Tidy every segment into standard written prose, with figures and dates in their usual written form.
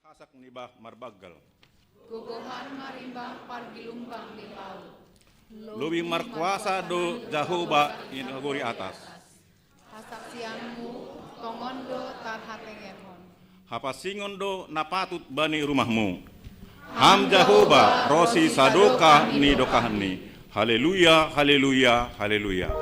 Hasak nibah marbagal. Guguhan marimbang pargilumbang di laut. Lubi markuasa do Jahoba inaguri atas. Hasaksianmu tongondo tarhatengerhon. Hapasingon do napatut bani rumahmu. Ham Jahoba rosi sadoka ni dokahni. Haleluya, haleluya, haleluya.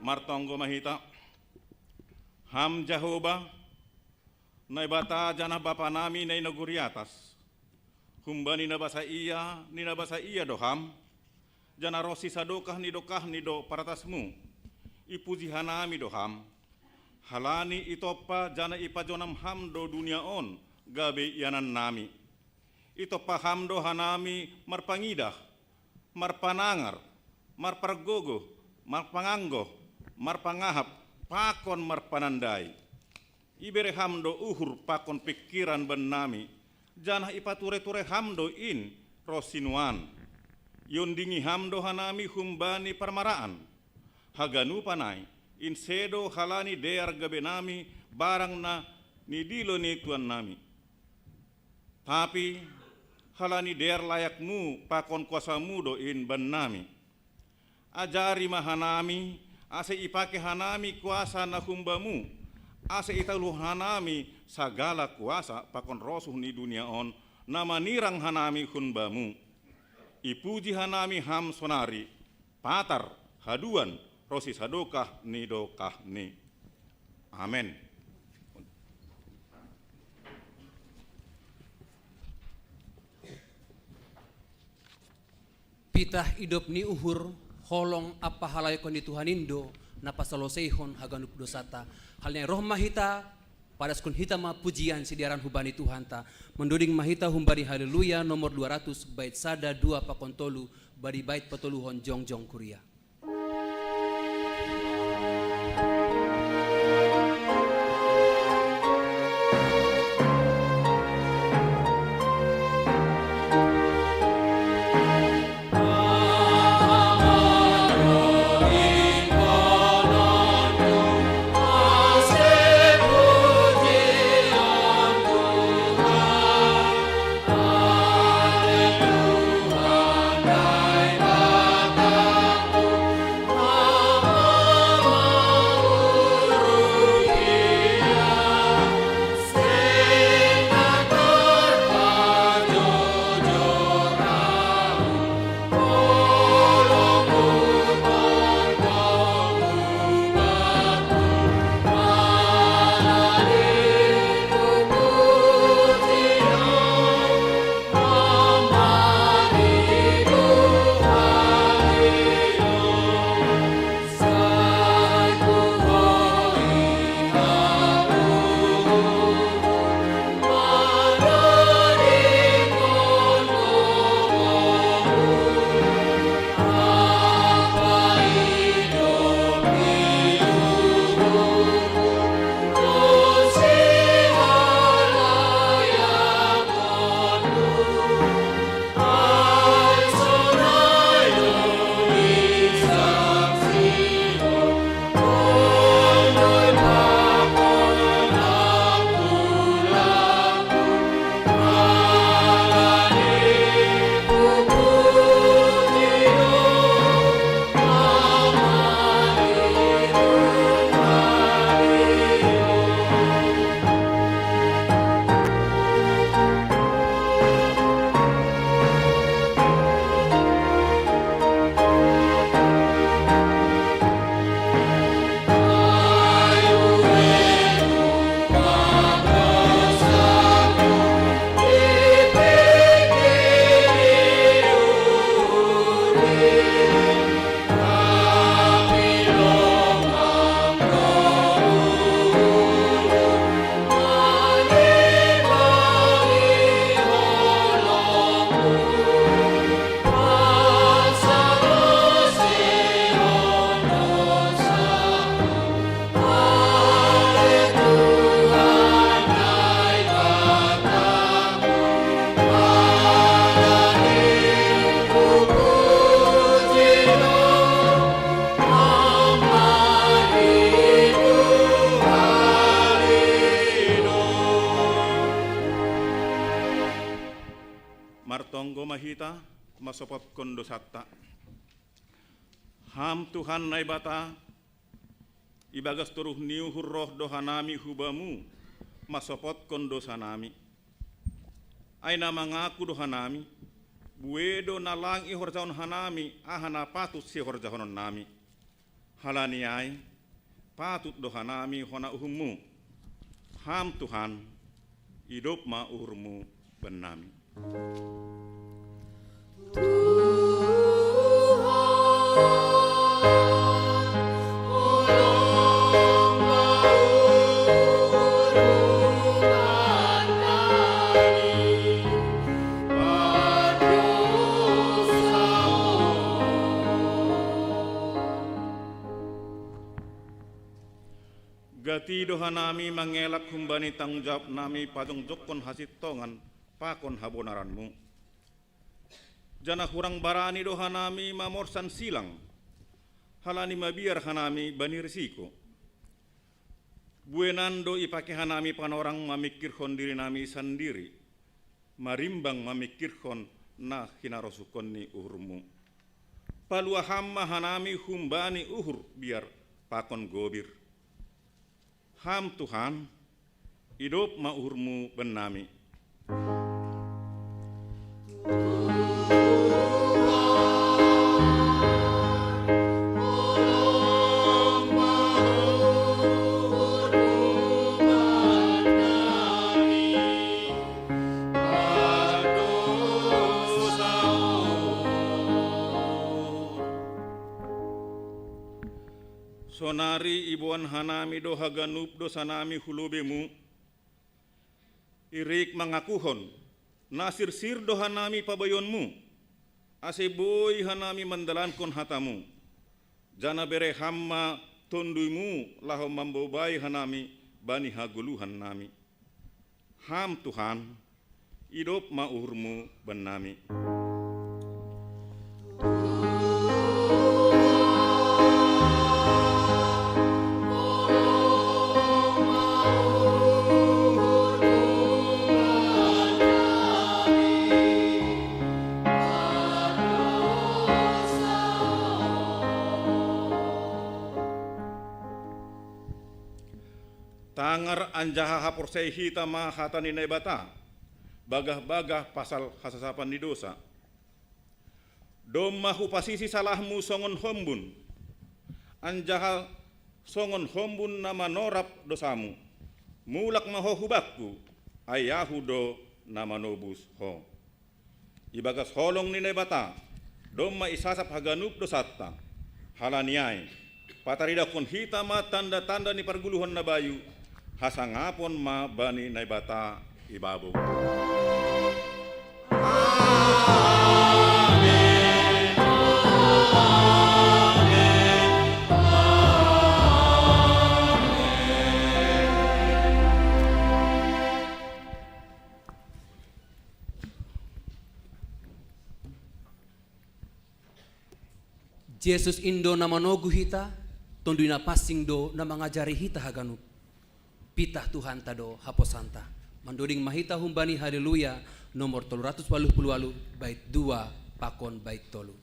Martonggo mahita. Ham Jahoba naibata janah bapa nami na inaguri atas. Humba ni nabasa iya doham. Jana rosi sadokah ni do paratasmu. Ipuji hanami doham. Halani itopa jana ipajonam ham do dunia on gabe yanan nami. Itopa ham do hanami marpangidah, marpanangar, marpargogo, marpanganggo, marpangahap, pakon marpanandai. Ibere ham do uhur pakon pikiran ben nami. Janah ipature-ture hamdo in rosinuan. Yondingi hamdo hanami humbani parmaraan. Haganu panai in sedo halani dear gabe nami barang na nidilo ni tuan nami. Tapi halani dear layakmu pakon kuasamu do in ban nami. Ajari mahanami ase ipake hanami kuasa na humbamu. Ase italu hanami sagala kuasa pakon rosuh ni dunia on nama nirang hanami hunbamu. Ipuji hanami ham sonari patar haduan rosi sadokah ni dokah ni. Amen. Pitah hidup ni uhur holong apa halayakon di Tuhan Indo napa saloseihon haganuk dosata halnya roh mahita pada skun hita ma pujian sidiaran hubani Tuhan ta menduding mahita humbari haleluya nomor 200 bait sada 2 pakontolu bari bait patoluhon jongjong kuria. hita masopot kondo satta. Ham Tuhan naibata ibagas turuh niu hurroh dohanami hubamu masopot kondo sanami. Aina mangaku dohanami buedo nalang i horjahon hanami ahana patut si horjahonon nami. Halaniai patut dohanami hona uhummu. Ham Tuhan hidup ma uhurmu benami. Gati dohanami mangelak humbani tanggung jawab nami padong jokon hasit tongan pakon habonaranmu. Jana hurang barani dohanami mamorsan silang. Halani mabiar hanami bani risiko. Buenando ipake hanami panorang mamikirhon diri nami sendiri. Marimbang mamikirhon na hinarosukon ni uhurmu. Paluahamma hanami humbani uhur biar pakon gobir. Ham Tuhan, hidup ma uhurmu benami. Sonari ibuan hanami do haganup do sanami hulubemu irik mangakuhon nasir sir do hanami pabayonmu aseboy hanami mandalankon hatamu jana bere hamma tonduimu laho mambobai hanami bani haguluhan nami. Ham Tuhan hidup ma uhurmu benami. Tangar anjaha haporsei hita ma hatani naibata bagah-bagah pasal hasasapan di dosa. Doma hupasisi salahmu songon hombun anjaha songon hombun nama norap dosamu mulak maho hubakku ayahu do nama nobus ho. Ibagas holong ni naibata doma isasap haganup dosatta halaniai patarida kon hita ma tanda-tanda ni parguluhon na bayu hasangapon ma bani naibata ibabu. Jesus Indo nama nogu hita tonduna passing do na mangajari hita haganup. Pitah Tuhan tado haposanta. Mandoding mahita humbani haleluya nomor 388 bait 2 pakon bait 3.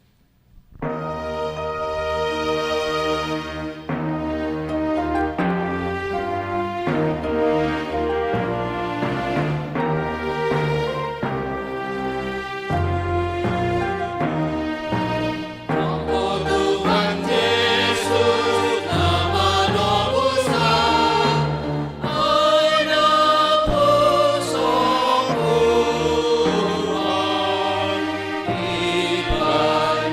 Bye.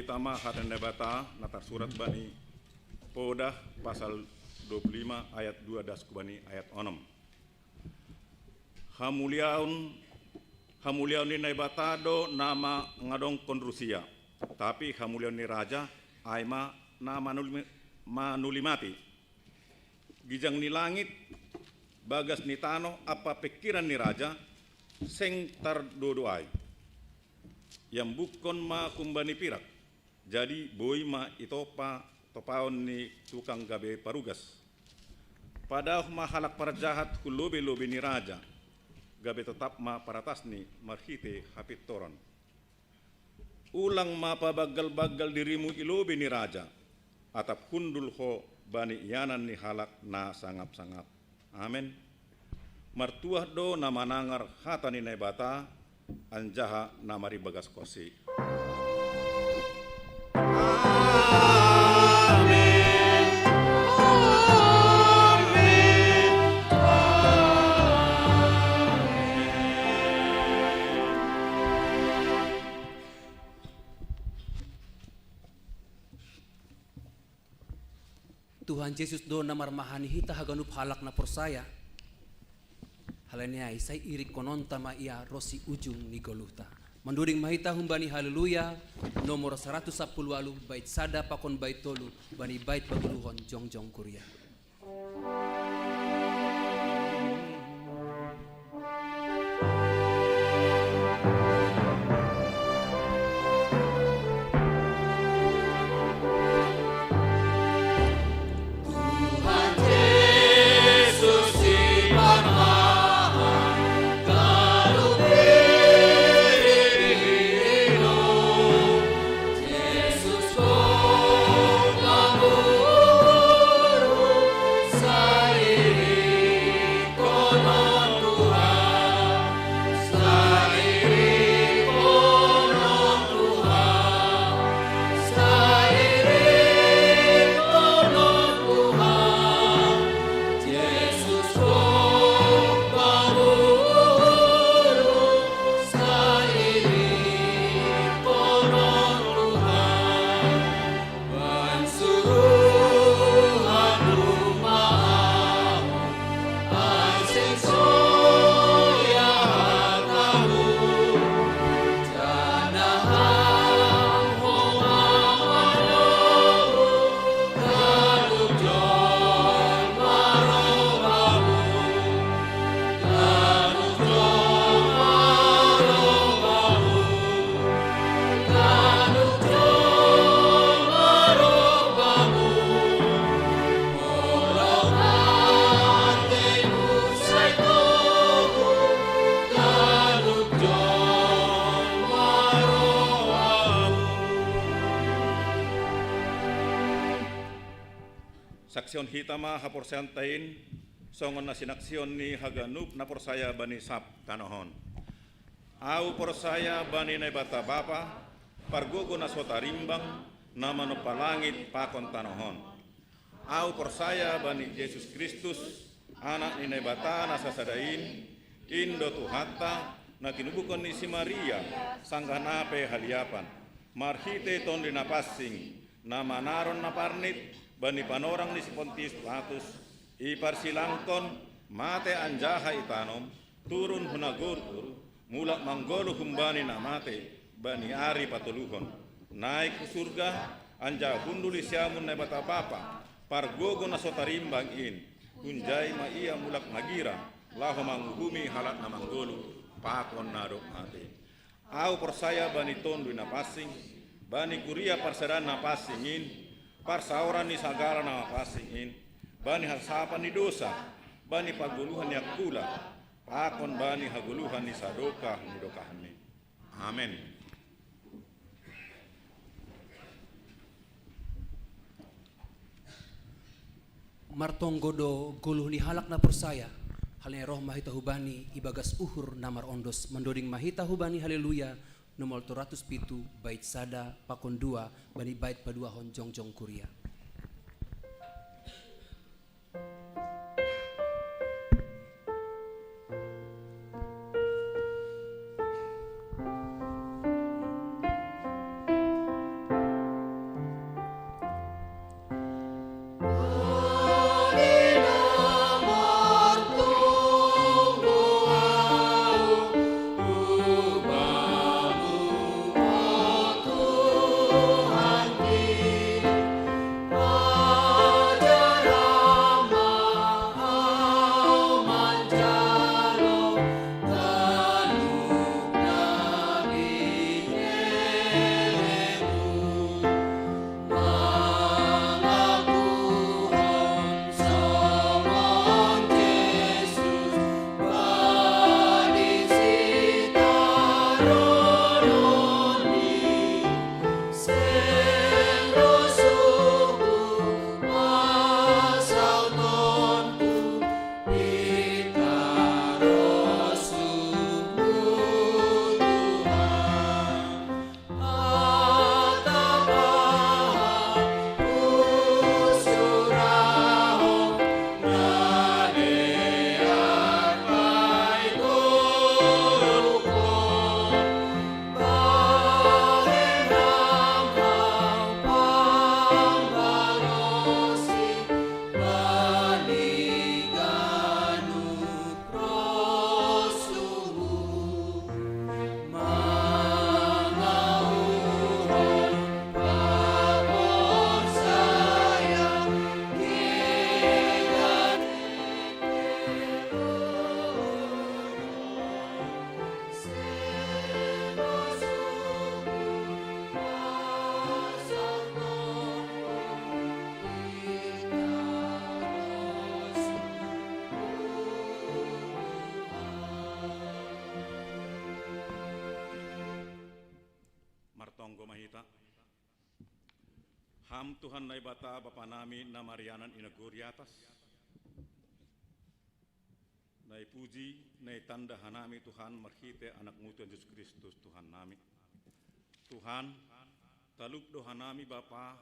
hitama hatan nebata natar surat bani Podah pasal 25 ayat 2 das kubani ayat 6. Hamuliaun ni nebata do nama ngadong kon Rusia. Tapi hamuliaun ni raja aima na manulimati. Gijang ni langit bagas ni tano apa pikiran ni raja seng tardodoai. Yang bukon ma kumbani pirak. Jadi boy ma topaon ni tukang gabe parugas. Padahal mahalak para jahat lobe-lobe ni raja. Gabe tetap ma paratas ni marhite hapit toron. Ulang ma pabagal-bagal dirimu ilobe ni raja. Atap kundul ho bani ianan ni halak na sangap-sangap. Amin. Martuah do na manangar hata ni nebata anjaha na maribagas kosi. Tuhan Yesus do namar mahani hita haganup halak na persaya. Halanya isay irik konon tama ia rosi ujung ni goluhta. Manduring mahita humbani haleluya nomor 110 bait sada pakon bait tolu bani bait paguluhon jongjong kuria. Saksion hitama haporsantain songon na sinaksion ni haganup na porsaya bani sap kanohon. Au porsaya bani na bata bapa pargogo na sotarimbang na manupalangit pakon tanohon. Au porsaya bani Yesus Kristus anak ni bata na sasadain indo tuhata na kinubukon ni si Maria sangganape haliapan marhite ton dinapasing na manaron na parnit bani panorang ni si Pontius Pilatus iparsilangkon mate anjaha itanom turun hunagurtur mulak manggolo humbani na mate bani ari patuluhon naik ke surga anja hunduli siamun na bata papa pargogo na sotarimbang in kunjai ma ia mulak magira laho manguhumi halat na manggolo pakon narok mate au persaya bani tondu na pasing bani kuria parsadan na pasingin parsauran ni sagala na pasingin bani hasapan ni dosa bani paguluhan ni akula pakon bani haguluhan ni sadoka ni dokahan ni amen. Martonggodo guluh ni halak na persaya halnya roh mahita hubani ibagas uhur namar ondos mendoring mahita hubani haleluya nomor 207 bait sada pakon 2 bani bait paduahon jongjong kuria. Ham Tuhan nai bata Bapa nami na Marianan inaguri atas. Nai puji, nai tanda hanami Tuhan marhite anakmu Tuhan Yesus Kristus Tuhan nami. Tuhan, taluk doa nami Bapa,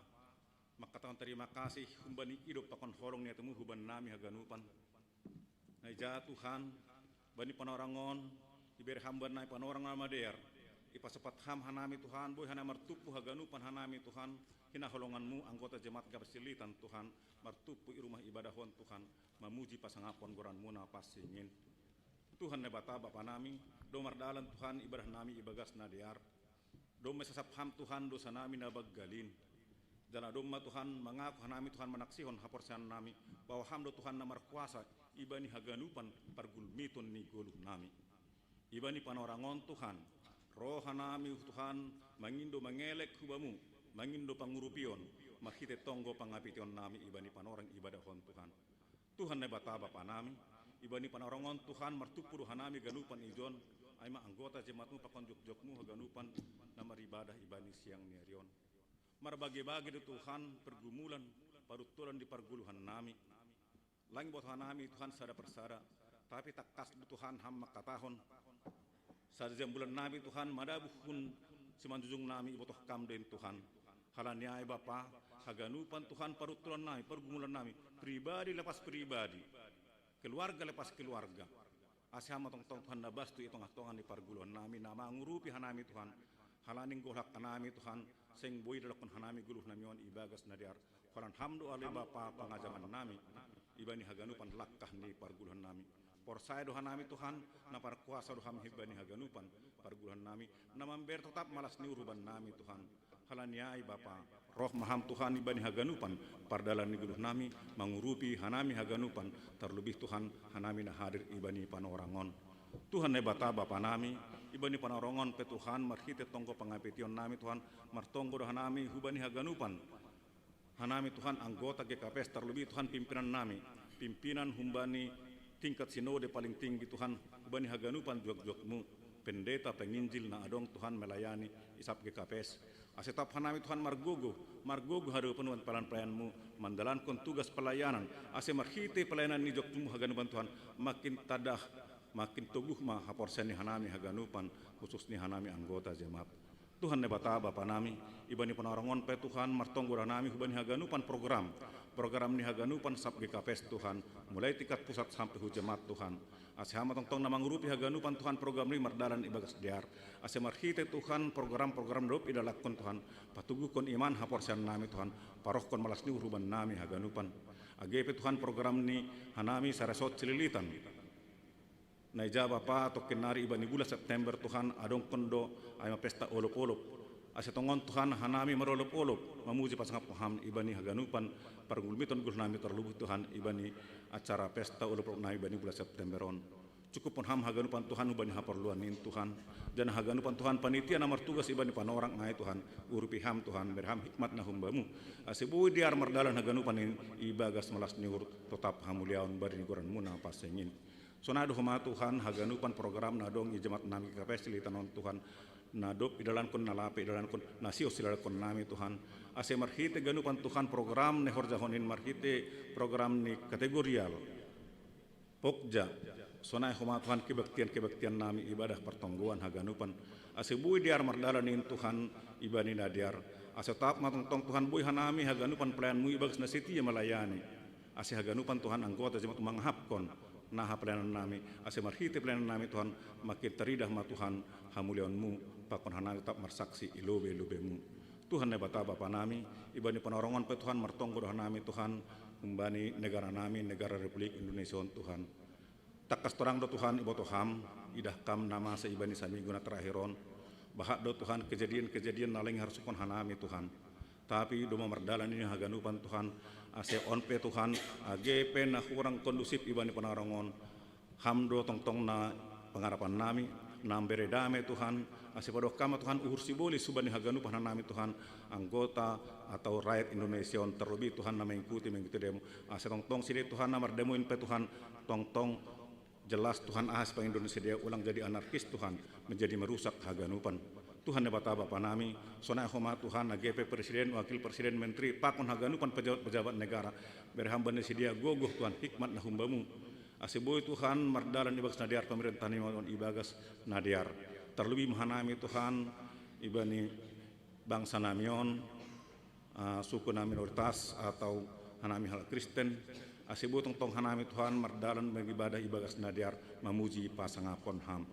makataon terima kasih humbani hidup pakon horong ni temu huban nami haganupan. Nai ja Tuhan, bani panorangon, iberi hamban nai panorang amader. Ipasapat ham hanami Tuhan, boy hana martupu haganupan hanami Tuhan, hina holonganmu anggota jemaat kapsilitan Tuhan, martupu i rumah ibadahon Tuhan, memuji pasangapon goranmu na pasingin. Tuhan nebata Bapa nami, do mardalan Tuhan ibadah nami ibagas nadiar, do mesasap ham Tuhan dosa nami nabaggalin. Dala domma Tuhan mengaku hanami Tuhan menaksihon haporsan nami, bahwa ham do Tuhan namar kuasa ibani haganupan pargulmiton ni goluh nami. Ibani panorangon Tuhan, roh hanami Tuhan mangindo mengelek hubamu, mangindo pangurupion, makite tonggo pangapition nami ibani panorang ibadahon Tuhan. Tuhan nebata Bapa nami, ibani panorangon Tuhan martupuru hanami ganupan ijon, aima anggota jemaatmu pakonjuk-jokmu haganupan namar ibadah ibani siang niarion. Marbagi-bagi di Tuhan pergumulan parutulan di perguluhan nami. Lang buat hanami Tuhan sada persada, tapi tak kas Tuhan ham makatahon. Sada bulan nabi Tuhan madabuhun semanjung nami ibotoh kamden Tuhan. Halaniai Bapa, haganupan Tuhan parutulan nami, pergumulan nami, pribadi lepas pribadi, keluarga lepas keluarga. Asyama tong Tuhan nabastu itong atongan di perguluhan nami, nama ngurupi hanami Tuhan. Halaning golak hanami Tuhan, sing boy dalakon hanami guluh namion ibagas nadiar. Kalan hamdu ale Bapa pangajaman nami, ibani haganupan lakkah ni perguluhan nami. Porsaya doha nami Tuhan, na para kuasa doha hibani haganupan perguluhan nami, na mamber tetap malas ni uruban nami Tuhan. Halaniai Bapa, roh maham Tuhan ibani haganupan, pardalan ni guluh nami, mangurupi hanami haganupan, terlebih Tuhan hanami na hadir ibani panorangon. Tuhan nebata Bapa nami, ibani panorangon pe Tuhan, marhite tonggo pangapition nami Tuhan, martonggo doha nami hubani haganupan. Hanami Tuhan anggota GKPS, terlebih Tuhan pimpinan nami, pimpinan humbani tingkat sinode paling tinggi Tuhan, hubani haganupan jog-jogmu, pendeta penginjil na adong Tuhan melayani isap GKPS. Asetap hanami Tuhan margogo hadapan pelayan-pelayanmu, mandalankan tugas pelayanan, ase marhite pelayanan ni jogmu haganupan Tuhan, makin tadah, makin teguh mah haporsen ni hanami haganupan, khusus ni hanami anggota jemaat. Tuhan nebata Bapa nami, ibani panarangon pe Tuhan, martonggo nami hubani haganupan program ni haganupan sab GKPS Tuhan, mulai tingkat pusat sampai jemaat Tuhan. Ase hama tong namang rupi haganupan Tuhan program ni mardalan ibagas diar. Ase marhite Tuhan program-program dop idalakon Tuhan, patugukon iman haporsen nami Tuhan, parohkon malas ni uruban nami haganupan. Agepe Tuhan program ni hanami sarasot cililitan. Naija Bapa atau kenari ibani bulan September Tuhan adong kondo ayam pesta olop-olop. Asetongon Tuhan hanami merolop-olop memuji pasangap ham ibani haganupan pargulmiton gul nami terlubuh Tuhan ibani acara pesta olop-olop nami ibani bulan Septemberon. Cukup pun ham haganupan Tuhan ibani haperluan nin Tuhan dan haganupan Tuhan panitia namar tugas ibani panorang ngai Tuhan urupi ham Tuhan berham hikmat na humbamu. Asebui diar mardalan haganupan in ibagas malas niur tetap hamuliaun bari goranmu na pasengin. Sonado homa Tuhan haganupan program nadong jemaat nami KPS litanon Tuhan nadop idalan kon nalape idalan kon nasio silal kon nami Tuhan ase marhite ganupan Tuhan program ne horjahonin marhite program ni kategorial pokja sonai homa Tuhan kebaktian nami ibadah pertongguan haganupan ase bui diar mardalanin Tuhan ibani nadiar ase tap matong Tuhan bui hanami haganupan pelayanmu ibagas nasiti melayani ase haganupan Tuhan anggota jemaat manghapkon naha pelayanan nami, ase marhite pelayanan nami Tuhan, makin teridah ma Tuhan hamuliaunmu, pakon hanami tetap marsaksi ilobe-ilobemu. Tuhan nebata Bapa nami, ibani panorongan pe Tuhan martonggo doha nami Tuhan, umbani negara nami, negara Republik Indonesia Tuhan. Takas torang do Tuhan iboto ham, idah kam nama seibani saminggu na terakhiron, bahak do Tuhan kejadian-kejadian naleng harus kon hanami Tuhan. Tapi doma mardalan ini haganupan Tuhan ase onpe Tuhan agepe na kurang kondusif ibani panarangon hamdo tong na pengarapan nami nambere dame Tuhan ase padoh kama Tuhan uhur siboli subani haganupan nami Tuhan anggota atau rakyat Indonesia terlebih Tuhan na mengikuti demo ase tong sini Tuhan na mardemuin pe Tuhan tong jelas Tuhan ahas pang Indonesia dia ulang jadi anarkis Tuhan menjadi merusak haganupan Tuhan ne bata bapa nami, sona homa Tuhan na GP Presiden, Wakil Presiden, Menteri, pakon haganu pan pejabat negara, berhamba ne sidia gogoh Tuhan hikmat na humbamu. Asiboy Tuhan mardalan ibagas nadiar pemerintah ni maupun ibagas nadiar. Terlebih mahanami Tuhan ibani bangsa namion, suku nami minoritas atau hanami hal Kristen. Asiboy tong hanami Tuhan mardalan mengibadah ibagas nadiar memuji pasangapon ham.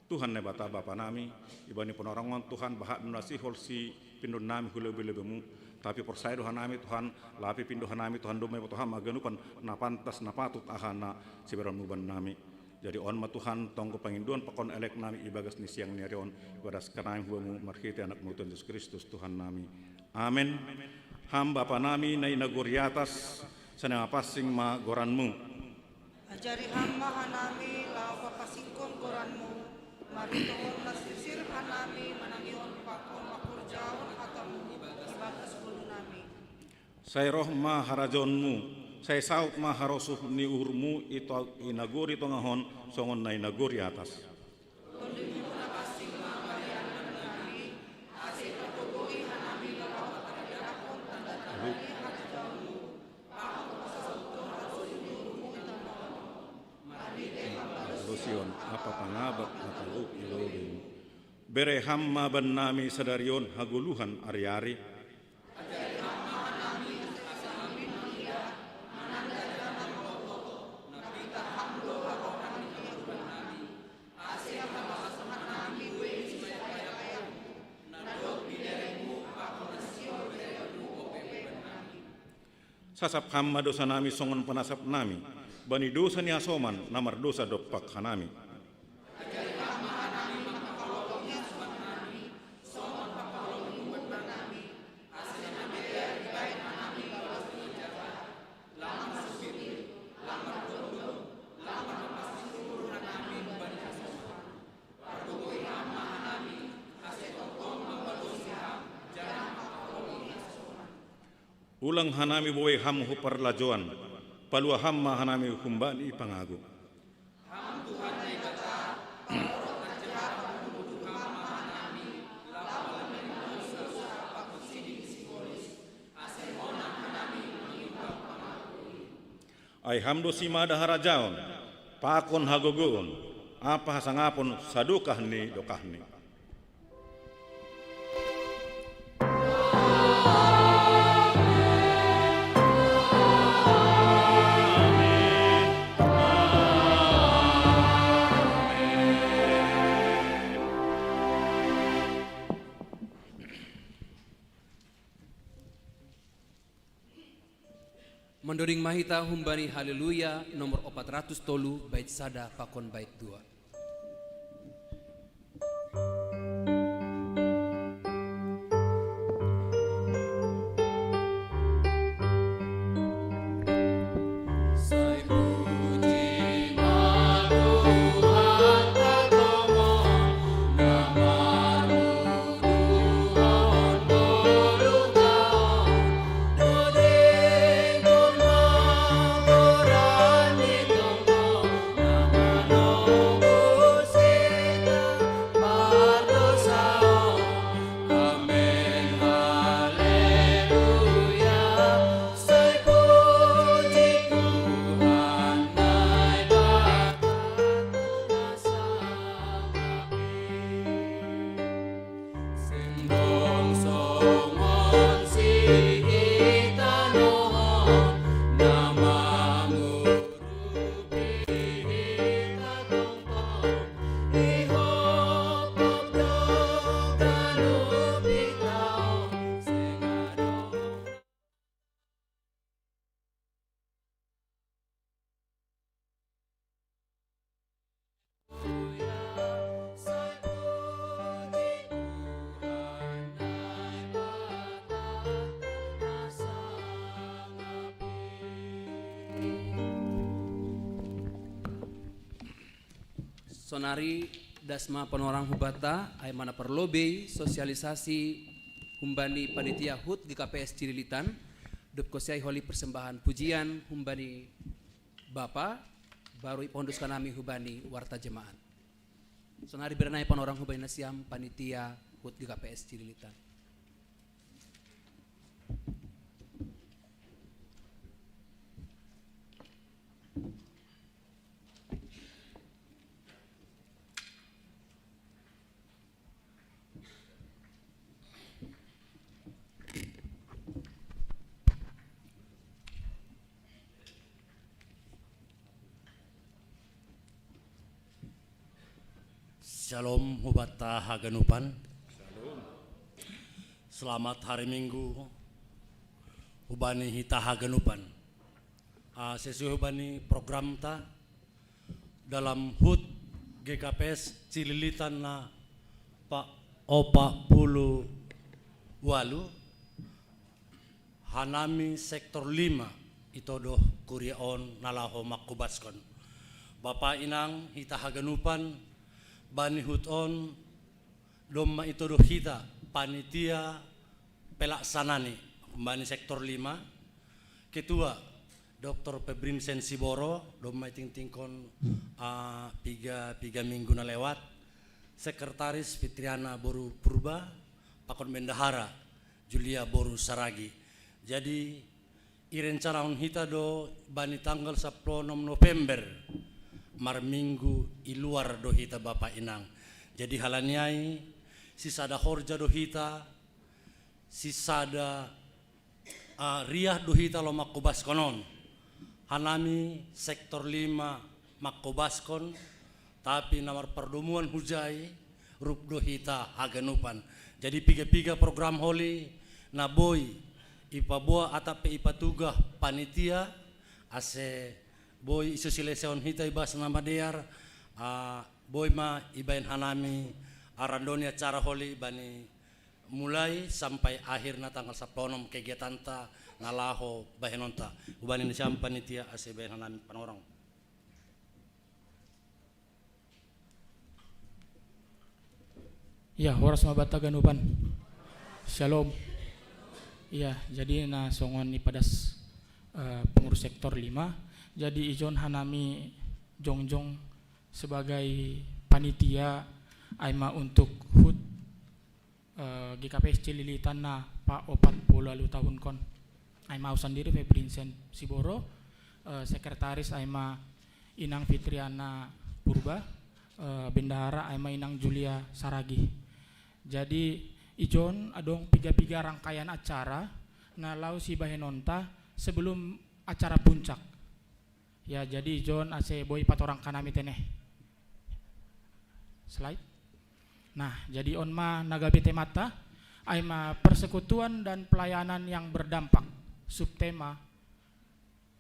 Tuhan ne bata bapa nami, ibani penorangon Tuhan bahat nasi holsi pindon nami hulebelebemu, tapi persaya dohan nami Tuhan, lapi pindohan nami Tuhan domai Tuhan maganupan napantas napatut ahana siberan muban nami. Jadi on ma Tuhan tonggo panginduan pakon elek nami ibagas ni siang niarion ibadas kanami huamu markhiti anak Tuhan Yesus Kristus Tuhan nami. Amin. Ham bapa nami na inaguri atas sana pasing ma goranmu. Ajari hamba hanami lau papasingkon goranmu. Maritoon na sisir hanami manangion pakon makurjaon atau ibagas kulo nami. Saya roh ma harajonmu, saya saut ma harosuh ni urmu itu inaguri tongahon songon na inaguri atas. Tolimu na pasing mamarianan kami, asih pagugui hanami lau paradakon tanda tanani harajonmu. Pakon pasauton harosuh ni urmu itamon. Marite Lusion apa pangabat natalu ilodin. Bere hamma ban nami sadarion haguluhan ari-ari. Sasap hamma dosa nami songon penasap nami, bani dosa ni asoman namar dosa dopak hanami. Ulang hanami boy ham hupar lajoan, palua hamma hanami humbani pangagu. Ai hamdo sima daharajaon, pakon hagogon, apa sangapon sadukah ni dokah ni. Mendoring mahita humbani haleluya nomor 400 tolu bait sada pakon bait 2. Sonari dasma penorang hubata ay mana perlobe sosialisasi humbani panitia HUT di KPS Cililitan dep kosiai holi persembahan pujian humbani Bapa baru ipondus kanami hubani warta jemaat. Sonari berenai penorang hubani nasiam panitia HUT GKPS Cililitan. Shalom Hubata Haganupan. Selamat hari Minggu Hubani Hita Haganupan. Sesuai Hubani program ta dalam HUT GKPS Cililitan na Pak Opa Pulu Walu Hanami sektor 5 itodoh kuriaon nalaho makubaskon. Bapak Inang Hita Haganupan Bani Huton Doma itu doh hita panitia pelaksanani Bani sektor 5 ketua Dr. Pebrinsen Siboro Doma tingtingkon tiga minggu na lewat sekretaris Fitriana Boru Purba Pakon Bendahara Julia Boru Saragi. Jadi irencana hita do bani tanggal 10 November mar minggu iluar dohita Bapak Inang. Jadi halaniai sisada horja dohita sisada riah dohita lo makubaskonon. Hanami sektor 5 makubaskon tapi namar perdumungan hujai rup dohita Haganupan. Jadi piga-piga program holi na boy ipaboa atape ipatugah panitia ase boy isu sileseon hita ibas nama dear boy ma ibain hanami arandonia acara holi bani mulai sampai akhir na tanggal 10 kegiatan ta nalaho bahenonta ubani siam panitia ase bain hanami panorang. Ya, horas mabata ganupan. Shalom. Iya, jadi na songon ni padas pengurus sektor 5. Jadi ijon hanami jongjong sebagai panitia aima untuk HUT GKPS Cililitan na Pak Opat Puluh lalu tahun kon. Aima sendiri Febrinsen Siboro, sekretaris aima Inang Fitriana Purba, bendahara aima Inang Julia Saragi. Jadi ijon adong piga-piga rangkaian acara na lau si bahenonta sebelum acara puncak. Ya, jadi John ase boy patorang kanami teneh. Slide. Nah, jadi onma nagabe temata aima persekutuan dan pelayanan yang berdampak. Subtema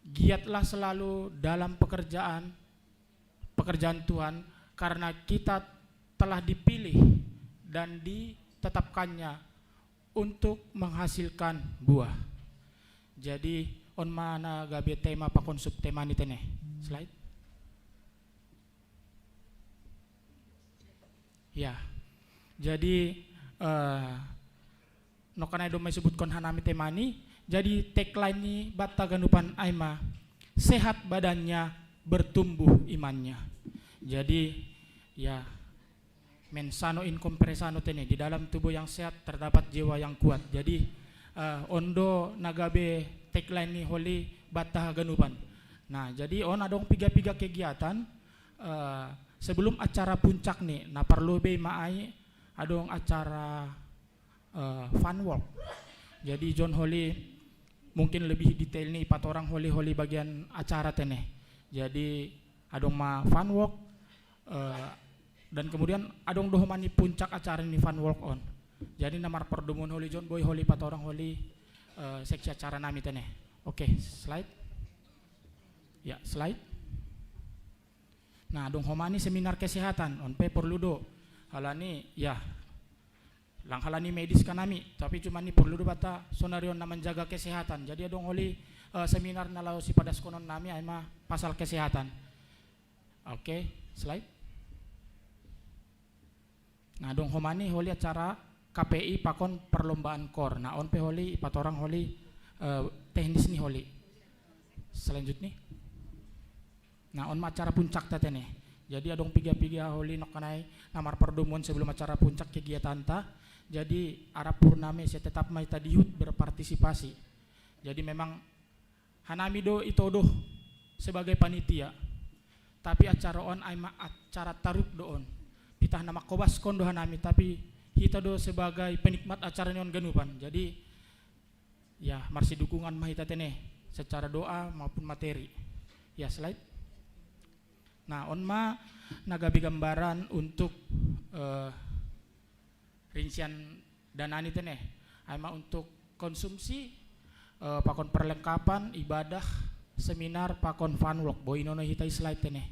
giatlah selalu dalam pekerjaan Tuhan karena kita telah dipilih dan ditetapkannya untuk menghasilkan buah. Jadi on mana gabe tema pakon subtema ni teneh. Slide. Ya. Jadi no kana do may sebutkan hanami temani. Jadi tagline ni Bata Ganupan aima sehat badannya bertumbuh imannya. Jadi ya mensano in compresano teneh di dalam tubuh yang sehat terdapat jiwa yang kuat. Jadi ondo nagabe tagline ni Holy Bata Ganupan. Nah, jadi on adong piga-piga kegiatan sebelum acara puncak nih. Nah, perlu be maai adong acara fun walk. Jadi John Holy mungkin lebih detail nih pat orang Holy bagian acara teneh. Jadi adong ma fun walk dan kemudian adong dohmani puncak acara ini fun walk on. Jadi namar perdumun Holy John Boy Holy pat orang Holy seksi acara nami teneh. Oke, slide. Ya, slide. Nah, dong homani seminar kesehatan on pe perlu do. Halani ya. Lang halani medis kanami, tapi cuma ni perlu do bata sonarion na menjaga kesehatan. Jadi dong Holy seminar na lau si padas konon nami aima pasal kesehatan. Oke, slide. Nah, dong homani Holy acara KPI pakon perlombaan kor. Nah, on pe Holy patorang Holy teknis nih Holy. Selanjutnya. Nah, on acara puncak tete nih. Jadi adong piga-piga Holy nok kanai namar perdumun sebelum acara puncak kegiatan ta. Jadi Arab Purname saya tetap mai tadiut berpartisipasi. Jadi memang hanami do itodo sebagai panitia. Tapi acara on aima acara tarup doon. Pitah nama kobas kondo hanami tapi hita do sebagai penikmat acara neon ganupan. Jadi ya marsi dukungan mahita tene secara doa maupun materi. Ya slide. Nah on ma nagabi gambaran untuk rincian danani tene. Aima untuk konsumsi pakon perlengkapan ibadah seminar pakon funwalk boy nono hita slide tene.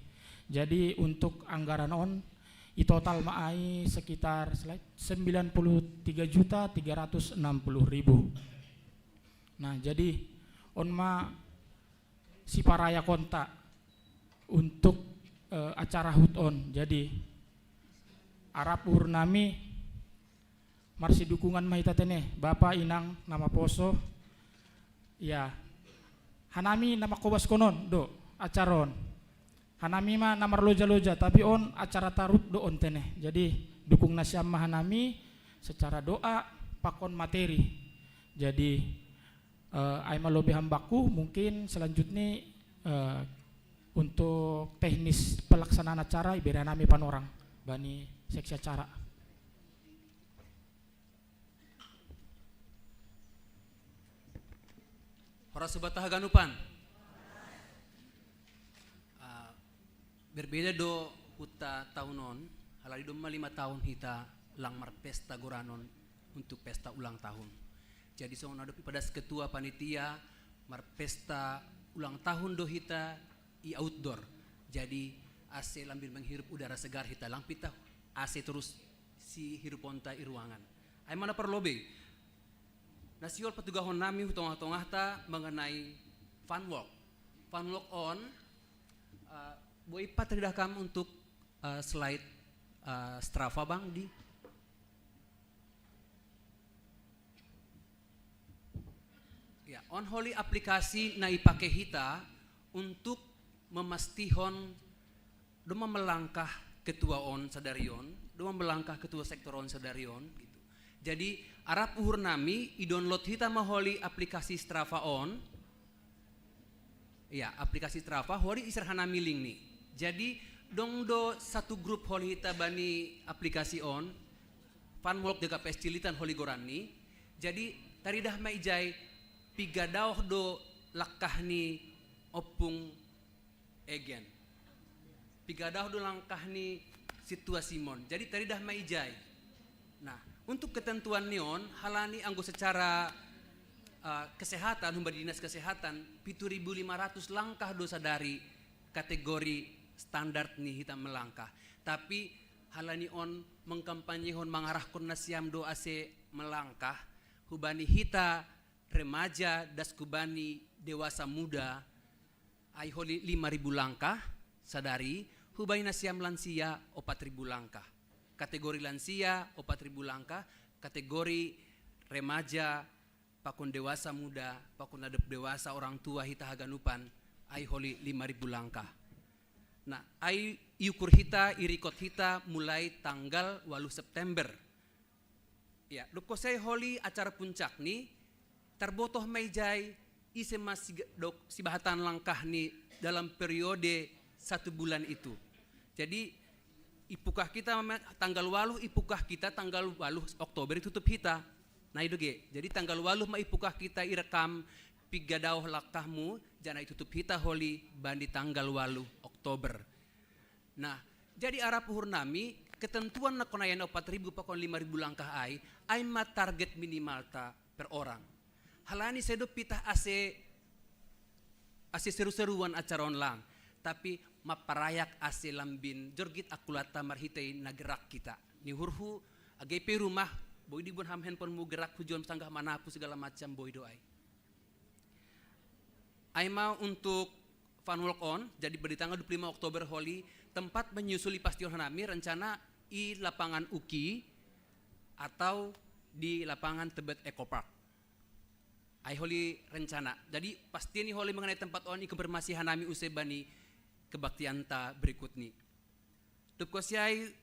Jadi untuk anggaran on i total maai sekitar slide 93.360.000. Nah jadi on ma si paraya konta untuk acara hut on. Jadi Arab Purnami marsi dukungan mahita tene Bapak Inang nama poso ya hanami nama kobas konon do acaron hanami ma namar loja-loja tapi on acara tarup do on tene. Jadi dukung nasyam hanami secara doa pakon materi. Jadi aima lobi hambaku mungkin selanjutnya untuk teknis pelaksanaan acara ibera nami panorang bani seksi acara. Para sobat Haganupan, berbeda do huta tahunon, halali do 5 tahun hita langmar pesta goranon untuk pesta ulang tahun. Jadi so nadopi pada ketua panitia mar pesta ulang tahun do hita i outdoor. Jadi AC lambil menghirup udara segar hita lang pita AC terus si hirup onta i ruangan. Ay mana perlobe. Nasiol petugahon nami tongah-tongah ta mengenai funwalk. Funwalk on boleh patridakam untuk slide Strava bang di. Ya, on holy aplikasi na ipake hita untuk memastihon doma melangkah ketua on sadarion, doma melangkah ketua sektor on sadarion gitu. Jadi Arab uhur nami i-download hita maholi aplikasi Strava on. Ya, aplikasi Strava hori isarhanami link nih. Jadi dong do satu grup holi hita bani aplikasi on. Funwalk jaga pestilitan holi goran nih. Jadi taridah maijay pigadauh do lakah ni opung egen. Pigadauh do langkah ni situasi mon. Jadi taridah maijay. Nah, untuk ketentuan neon halani anggo secara kesehatan humbari dinas kesehatan 7.500 langkah dosa dari kategori standar nih hitam melangkah. Tapi halani on mengkampanyehon mengarahkan nasiam do ase melangkah hubani hita remaja das kubani dewasa muda ai holi 5.000 langkah sadari hubani nasiam lansia 4.000 langkah. Kategori lansia 4.000 langkah, kategori remaja, pakon dewasa muda, pakon adep dewasa orang tua hita haganupan, ai holi 5.000 langkah. Nah, ai yukur hita, irikot hita mulai tanggal 8 September. Ya, doko saya holi acara puncak nih, terbotoh meijai ise masih dok sibahatan langkah nih dalam periode 1 bulan itu. Jadi ipukah kita tanggal 8 ipukah kita tanggal 8 Oktober tutup hita. Nah itu ge. Jadi tanggal 8 ma ipukah kita irekam pigadauh lakahmu jana tutup hita holi bandi tanggal 8 Oktober. Nah, jadi Arab uhur nami ketentuan na konayan 4.000 pakon 5.000 langkah ai ma target minimal ta per orang. Halani sedo pitah ase seru-seruan acara online. Tapi maparayak ase lambin jorgit akulata marhitay nagerak kita ni hurhu agay rumah boy di bon ham handphone mo gerak hujon sanggah manapu segala macam boy doay ay mau untuk funwalk on jadi pada tanggal 25 Oktober holi tempat menyusuli pastion hanami rencana i lapangan Uki atau di lapangan Tebet Eco Park ay holi rencana jadi pasti ni holi mengenai tempat on i konfirmasi hanami usebani kebaktian ta berikut nih. Tupkosiai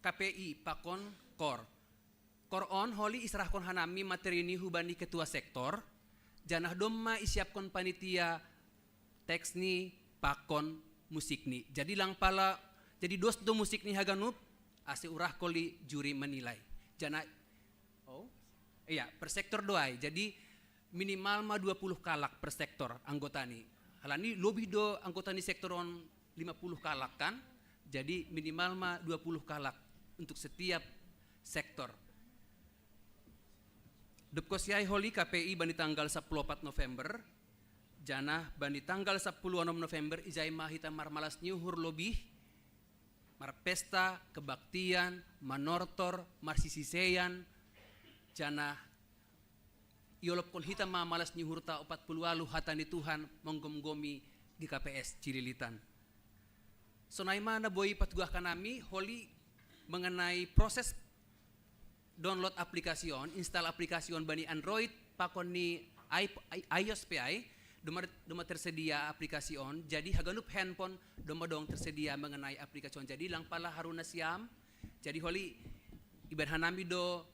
KPI Pakon Kor koron holi israhkon hanami materi ini hubani ketua sektor, janah domma isiapkon panitia teks ni pakon musik ni. Jadi lang pala, jadi dos do musik ni haganup, ase urah koli juri menilai. Janah, iya per sektor doai. Jadi minimal ma 20 kalak per sektor anggota ni. Halani lebih do anggota ni sektoron 50 kalak kan. Jadi minimal ma 20 kalak untuk setiap sektor. Depkosiai holi KPI bani tanggal 14 November. Janah bani tanggal 10 November ijai mahita marmalas nyuhur lebih. Mar pesta, kebaktian, manortor, marsisiseyan. Janah iolop kon hita malas nyuhur ta 40 alu hatani Tuhan menggom-gomi di KPS Cililitan. Sonai mana boy patugah kanami holi mengenai proses download aplikasi install aplikasi bani Android pakon ni iOS PI doma tersedia aplikasi jadi haganup handphone doma dong tersedia mengenai aplikasi jadi lang pala haruna siam jadi holi ibadah hanami do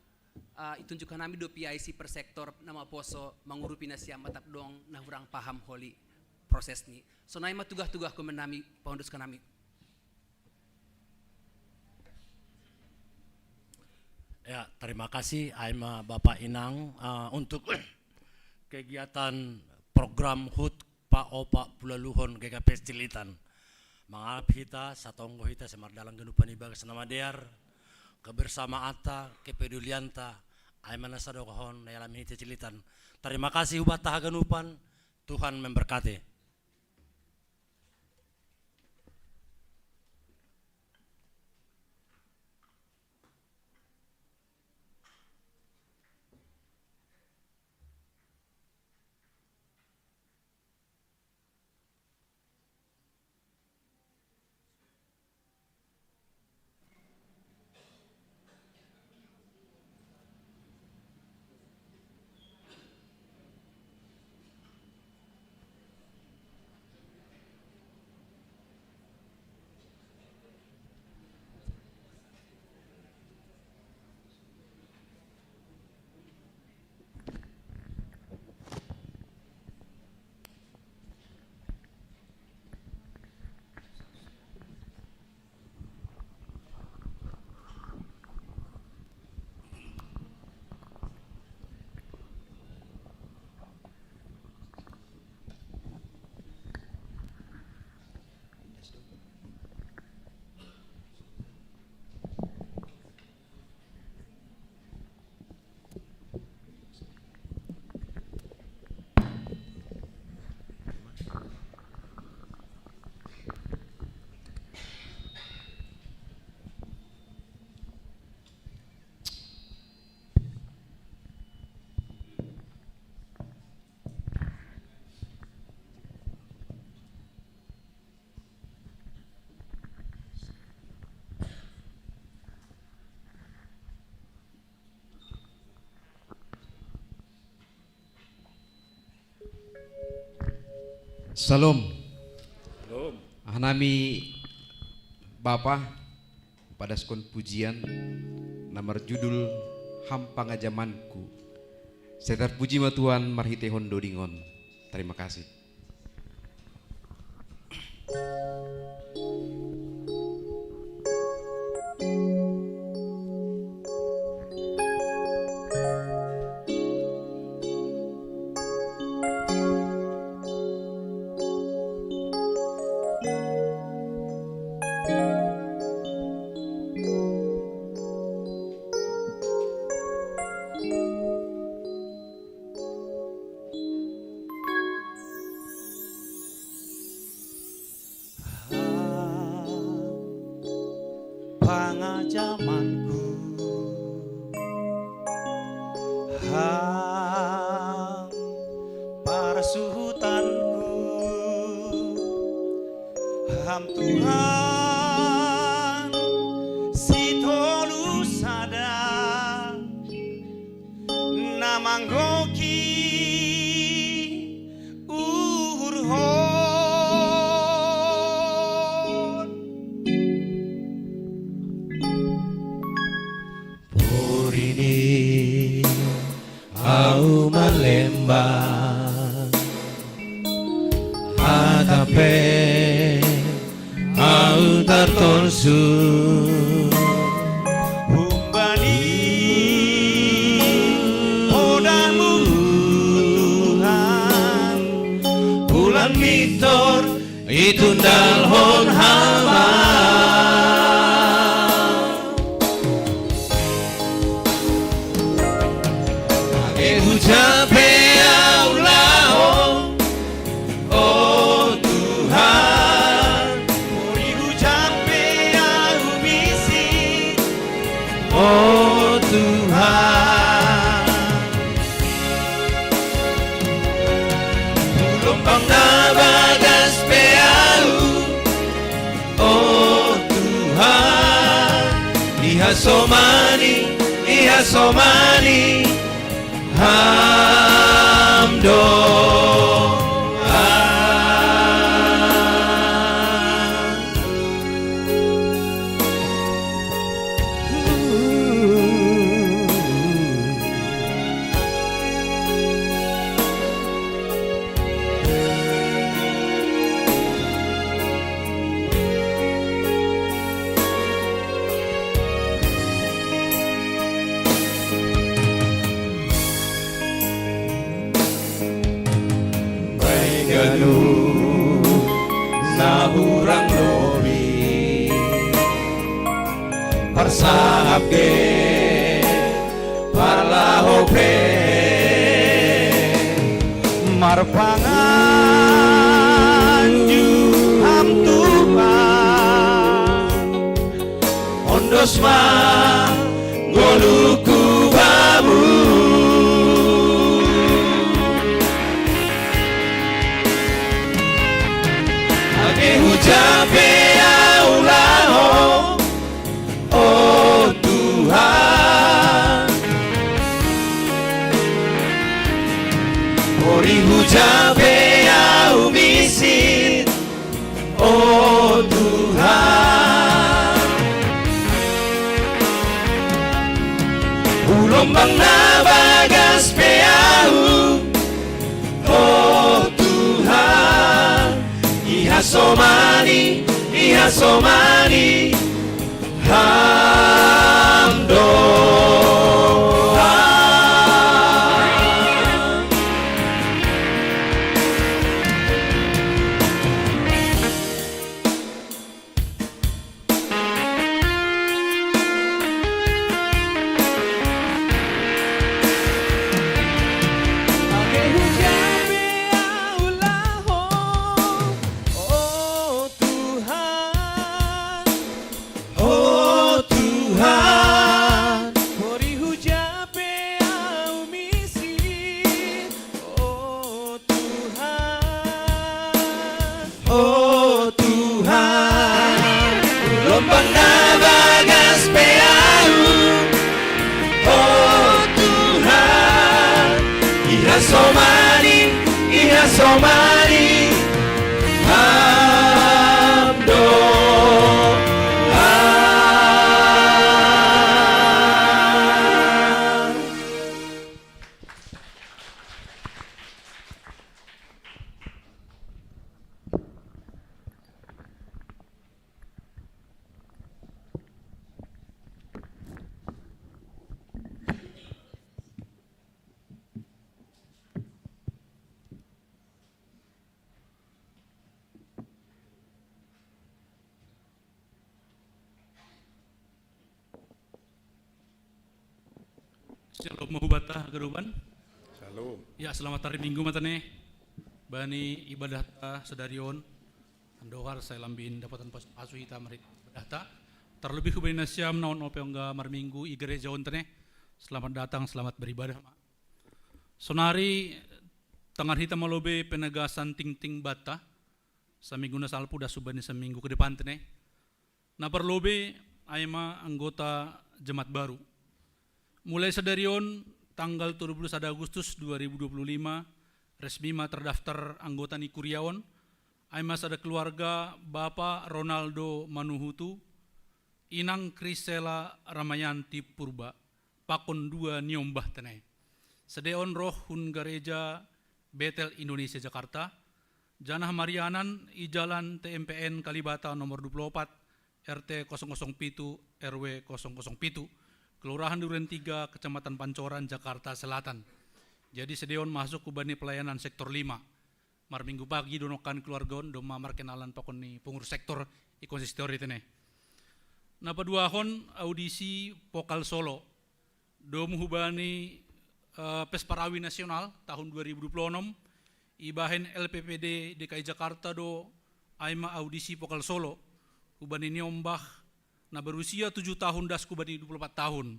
itunjukkan hanami do PIC per sektor nama poso mangurupi siam matap dong nah urang paham holi proses ni so naima tugah-tugah ko menami pahondus kanami. Ya, terima kasih Aima Bapak Inang untuk kegiatan program HUT Pak Opak Pulaluhon GKP Cililitan. Mangap hita satonggo hita semar dalang genupan ibaga senama dear kebersama ata kepedulianta Aima nasadokohon nayalami hita Cililitan. Terima kasih ubat tahagenupan Tuhan memberkati. Salam. Belum. Hanami Bapa pada skon pujian nomor judul Hampang Ajamanku. Setar puji ma Tuhan marhite hondo dingon. Terima kasih. Pangajamanku Hang parsuhutanku Ham Tuhan si tolu sada namanggoki urhon Porini sembah hatape au tartonsu humbani podamu Tuhan bulan mitor itundal hon hama Ucape Allah oh Tuhan Muri ucape aku bisi oh Tuhan Gelombang nabagas peau oh Tuhan Iha somani Nahurang lobi Parsahap ke Parlahope Marpanganju Ham Tuhan Ondosma Goluku babu Ucape Allah oh Tuhan Ori ucape au bisit oh Tuhan Ulombang nabagas peau oh Tuhan Iha somani Oh Tuhan, gelombang nabagas peau. Oh Tuhan, Iha somani, Hamdo. Shalom mahubata garuban. Shalom. Ya selamat hari Minggu matane. Bani ibadah ta sedarion. Andohar saya lambin dapatan pasu hita merit ibadah ta. Terlebih hubani nasyam naon opeongga mar Minggu i gereja ontene. Selamat datang, selamat beribadah. Sonari tangan hita malobe penegasan ting-ting bata. Saminggu na salpu dah subani seminggu ke depan tene. Na perlobe ayma anggota jemaat baru. Mulai sedarion tanggal 21 Agustus 2025 resmi terdaftar anggota ni Kuriaon. Aimas ada keluarga Bapak Ronaldo Manuhutu, Inang Krisela Ramayanti Purba, Pakon 2 Niombah tenai. Sedeon Roh Hun Gereja Betel Indonesia Jakarta, Janah Marianan i Jalan TMPN Kalibata nomor 24 RT 007 RW 007 Kelurahan Duren 3 Kecamatan Pancoran Jakarta Selatan. Jadi sedeon masuk ke bani pelayanan sektor 5. Mar minggu pagi donokan keluargaon doma markenalan pakon ni pengurus sektor ikonsistori tene. Napa dua hon audisi vokal solo dom hubani Pesparawi Nasional tahun 2026 ibahen LPPD DKI Jakarta do aima audisi vokal solo hubani nyombah na berusia 7 tahun das kubani 24 tahun.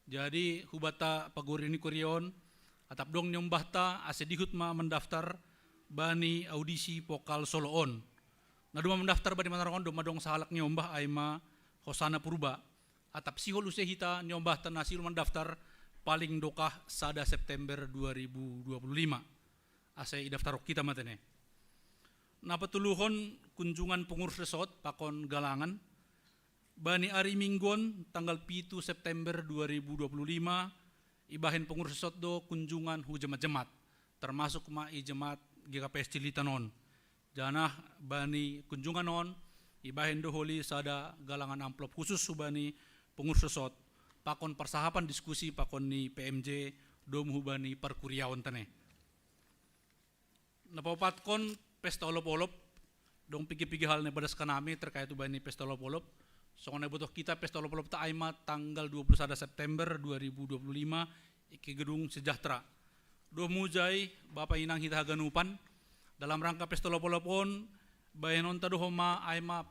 Jadi hubata pagorini kurion atap dong nyombah ta ase dihut ma mendaftar bani audisi vokal solo on. Na duma mendaftar bani manarongon doma dong sahalak nyombah aima Hosana Purba atap sihol usehita nyombah ta nasil mendaftar paling dokah sada September 2025. Ase daftar kita matene. Na patuluhon kunjungan pengurus resort pakon galangan bani ari minggon tanggal 7 September 2025 ibahen pengurus resort do kunjungan hu jemaat-jemaat termasuk ma i jemaat GKPS Cilitanon. Janah bani kunjungan non ibahen do holi sada galangan amplop khusus subani pengurus resort pakon persahapan diskusi pakon ni PMJ dom hubani perkuriaon tane. Napapatkon pesta olop-olop dong pigi-pigi hal ne badas kanami terkait ubani pesta olop-olop. Soalnya butuh kita pesta olop-olop ta aima tanggal 21 September 2025 iki Gedung Sejahtera. Doh mujai Bapak Inang hita ganupan dalam rangka pesta olop-olopon bayenon ta doh ma aima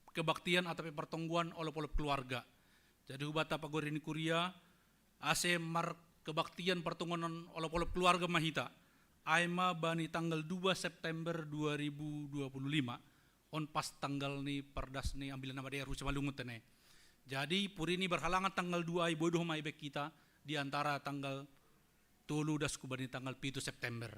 kebaktian atau pertongguan olop-olop keluarga. Jadi hubata pagorini kuria ase mar kebaktian pertemuan olop-olop keluarga mahita aima bani tanggal 2 September 2025 on pas tanggal ni perdas ni ambil nama daerah Semalungut tene. Jadi puri ini berhalangan tanggal 2 ai bodoh mai bek kita di antara tanggal 3 das kubani tanggal 7 September.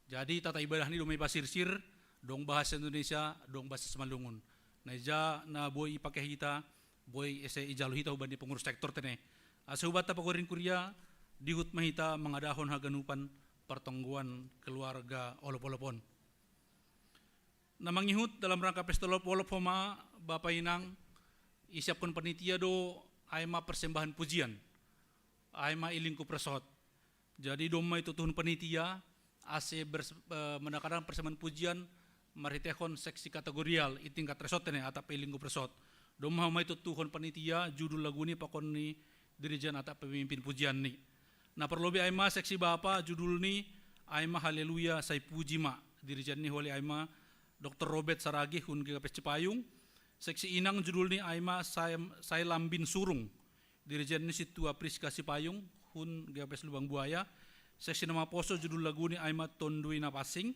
Jadi tata ibadah ni domai basir-sir dong bahasa Indonesia dong bahasa Semalungun. Naija na boy pakai hita boy ese ijalo hita ubani pengurus sektor tene. Asubata pagorin kuria dihut mahita mengadahon haganupan pertongguan keluarga olop-olopon. Na mangihut dalam rangka pesta olop-olop homa Bapak Inang isiapkan panitia do aima persembahan pujian. Aima ilingku presot. Jadi doma itu tuhun panitia ase menakadang persembahan pujian maritehon seksi kategorial itingkat resot tene atap ilingku presot. Doma hama itu tuhun panitia judul lagu ni pakon ni dirijen atap pemimpin pujian ni. Nah perlobi aima seksi bapa judul ni aima haleluya saya puji ma dirijen ni oleh aima Dr. Robert Saragi hun GKPS Cipayung. Seksi inang judul ni aima saya lambin surung dirijen ni situa Priska Cipayung hun GKPS Lubang Buaya. Seksi nama poso judul lagu ni aima tondui napasing.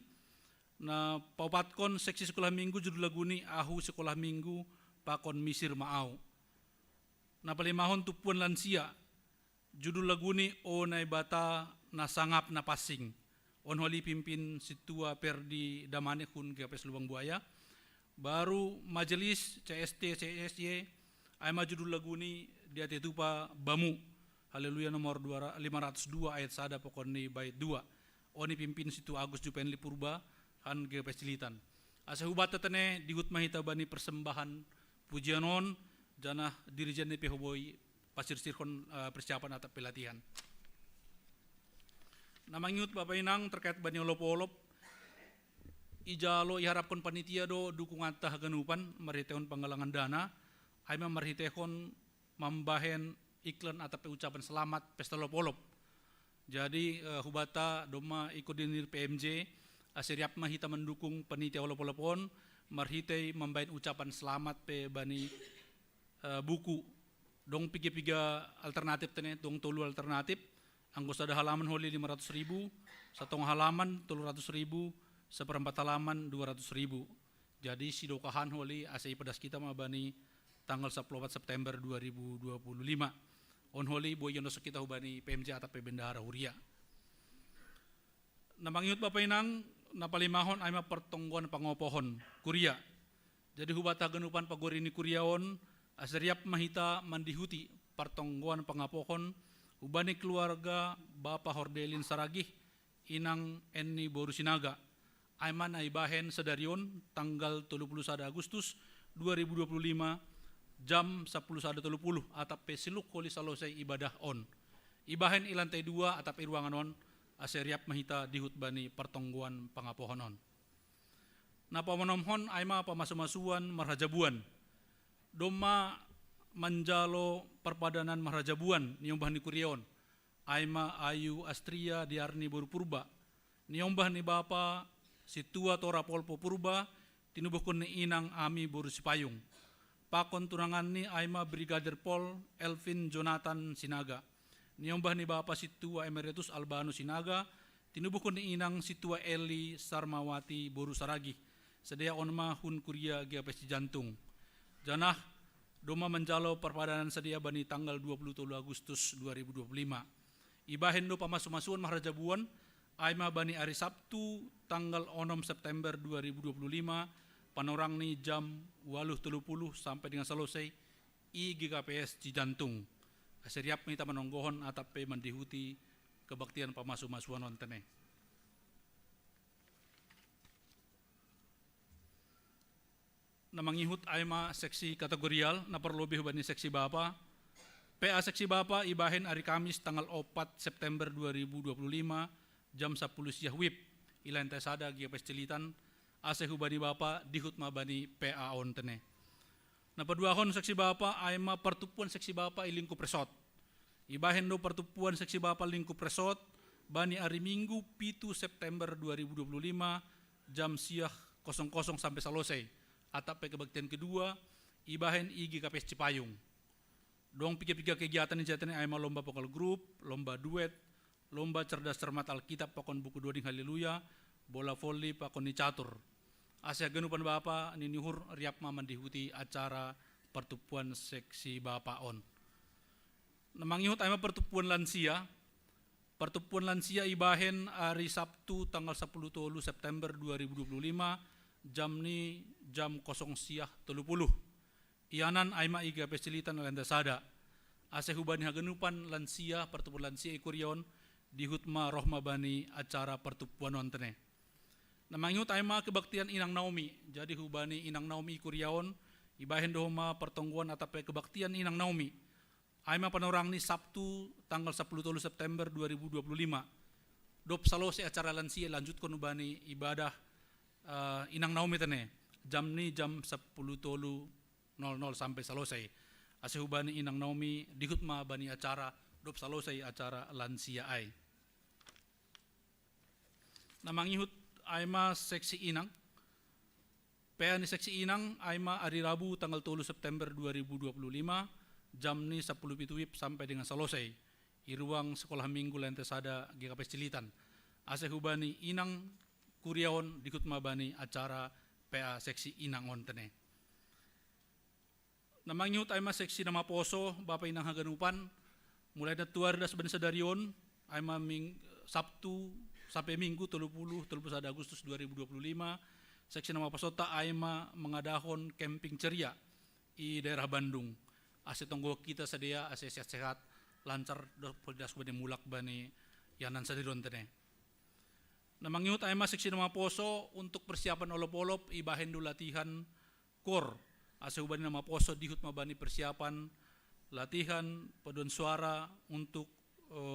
Nah paupatkon seksi sekolah minggu judul lagu ni ahu sekolah minggu pakon misir maau. Na palimahon tupuan lansia judul lagu ni o naibata na sangap na pasing. On holi pimpin situa Perdi Damane hun GKPS Lubang Buaya. Baru majelis CST CSY aima judul lagu ni dia tetupa bamu. Haleluya nomor 502 ayat sada pokon ni bait 2. Oni pimpin situ Agus Jupenli Purba han GKPS Cilitan. Asa hubata tene dihut mahita bani persembahan pujianon janah dirijen ni pehoboy pasir sirkon persiapan atau pelatihan. Namangyut Bapak Inang terkait bani olop-olop ijalo iharapkan panitia do dukungan tah ganupan mariteon penggalangan dana aima mariteon mambahen iklan atau ucapan selamat pesta olop-olop. Jadi hubata doma ikudinir PMJ asiriap mahita mendukung panitia olop-olopon marhitei membain ucapan selamat pe bani buku dong piga alternatif tene dong tolu alternatif anggos ada halaman holi 500.000 satong halaman 300.000 seperempat halaman 200.000. Jadi sidokahan holi asai pedas kita mabani tanggal 14 September 2025 on holi boy yono kita hubani PMJ atau Bendahara Huria. Namangyut Bapak Inang napalimahon aima pertongguan pangopohon kuria. Jadi hubata ganupan pagorini kuriaon aseriap mahita mandihuti pertongguan pangapohon hubani keluarga Bapak Hordelin Saragih, Inang Eni Boru Sinaga, aiman aibahen sedarion tanggal 31 Agustus 2025 jam 11.30 atap pesiluk koli salosai ibadah on. Ibahen i lantai 2 atap ruangan on aseriap mahita dihut bani pertongguan pangapohonon. Napa menomhon aima pamasumasuan marhajabuan. Doma manjalo perpadanan marhajabuan niombah ni Kuriaon. Aima Ayu Astria Diarni Boru Purba. Niombah ni Bapa Situa Tora Polpo Purba tinubuhkon ni Inang Ami Boru Sipayung. Pakon tunangan ni Aima Brigadir Pol Elvin Jonathan Sinaga. Niombah ni Bapa Situa Emeritus Albano Sinaga tinubuhkon ni Inang Situa Eli Sarmawati Boru Saragih. Sedia onma hun kuria GPS Jantung. Janah doma menjalo perpadanan sedia bani tanggal 27 Agustus 2025. Ibahen do pamasumasuan maharajabuan aima bani hari Sabtu tanggal 6 September 2025 panorang ni jam 8.30 sampai dengan selesai i GKPS Cijantung. Aseriap minta menonggohon atape mendihuti kebaktian pamasumasuan wantene. Namangihut aima seksi kategorial na perlobih bani seksi Bapa. PA seksi Bapa ibahen hari Kamis tanggal 4 September 2025 jam 10 siang WIB ilantai sada GPS Cilitan ase hubani Bapa dihut mabani PA on tene. Na paduahon seksi Bapa aima pertupuan seksi Bapa ilingkup resort. Ibahen do pertupuan seksi Bapa lingkup resort bani hari Minggu 7 September 2025 jam siang 00 sampai selesai. Atap kebaktian kedua ibahen igi KPS Cipayung. Dong pikir-pikir kegiatan ini jatane aima lomba vokal grup, lomba duet, lomba cerdas cermat Alkitab pakon buku doding haleluya, bola voli pakon ni catur. Asia genupan Bapa ninihur riap maman dihuti acara pertupuan seksi Bapa on. Namangihut aima pertupuan lansia. Pertupuan lansia ibahen hari Sabtu tanggal 10 September 2025 jam ni jam 0 siang 30. Ianan aima iga pesilitan landa sada. Ase hubani hagenupan lansia pertupuan lansia ikurion dihutma rohma bani acara pertupuan wantene. Namangyut aima kebaktian Inang Naomi. Jadi hubani Inang Naomi ikurion ibahen dohma pertongguan atape kebaktian Inang Naomi. Aima panorang ni Sabtu tanggal 10 September 2025. Dop salose acara lansia lanjut konubani ibadah Inang Naomi tene jam ni jam 10.00 sampai selesai. Asehubani Inang Naomi dihutma bani acara dop selesai acara lansia ai. Namangihut aima seksi Inang. PA ni seksi Inang aima hari Rabu tanggal 3 September 2025 jam ni 10 WIB sampai dengan selesai. I ruang sekolah minggu lantai sada GKPS Cilitan. Asehubani Inang Kuriaon dihutma bani acara PA seksi Inang on tene. Namangyut aima seksi nama poso Bapak Inang haganupan mulai datuar das bani sadarion aima Sabtu sampai Minggu 31 Agustus 2025 seksi nama posota aima mengadahon camping ceria di daerah Bandung. Ase tonggo kita sedia ase sehat-sehat lancar das bani mulak bani yanan sadarion tene. Namangyut aima seksi nama poso untuk persiapan olop-olop ibahen do latihan kor. Ase ubani nama poso dihut mabani persiapan latihan paduan suara untuk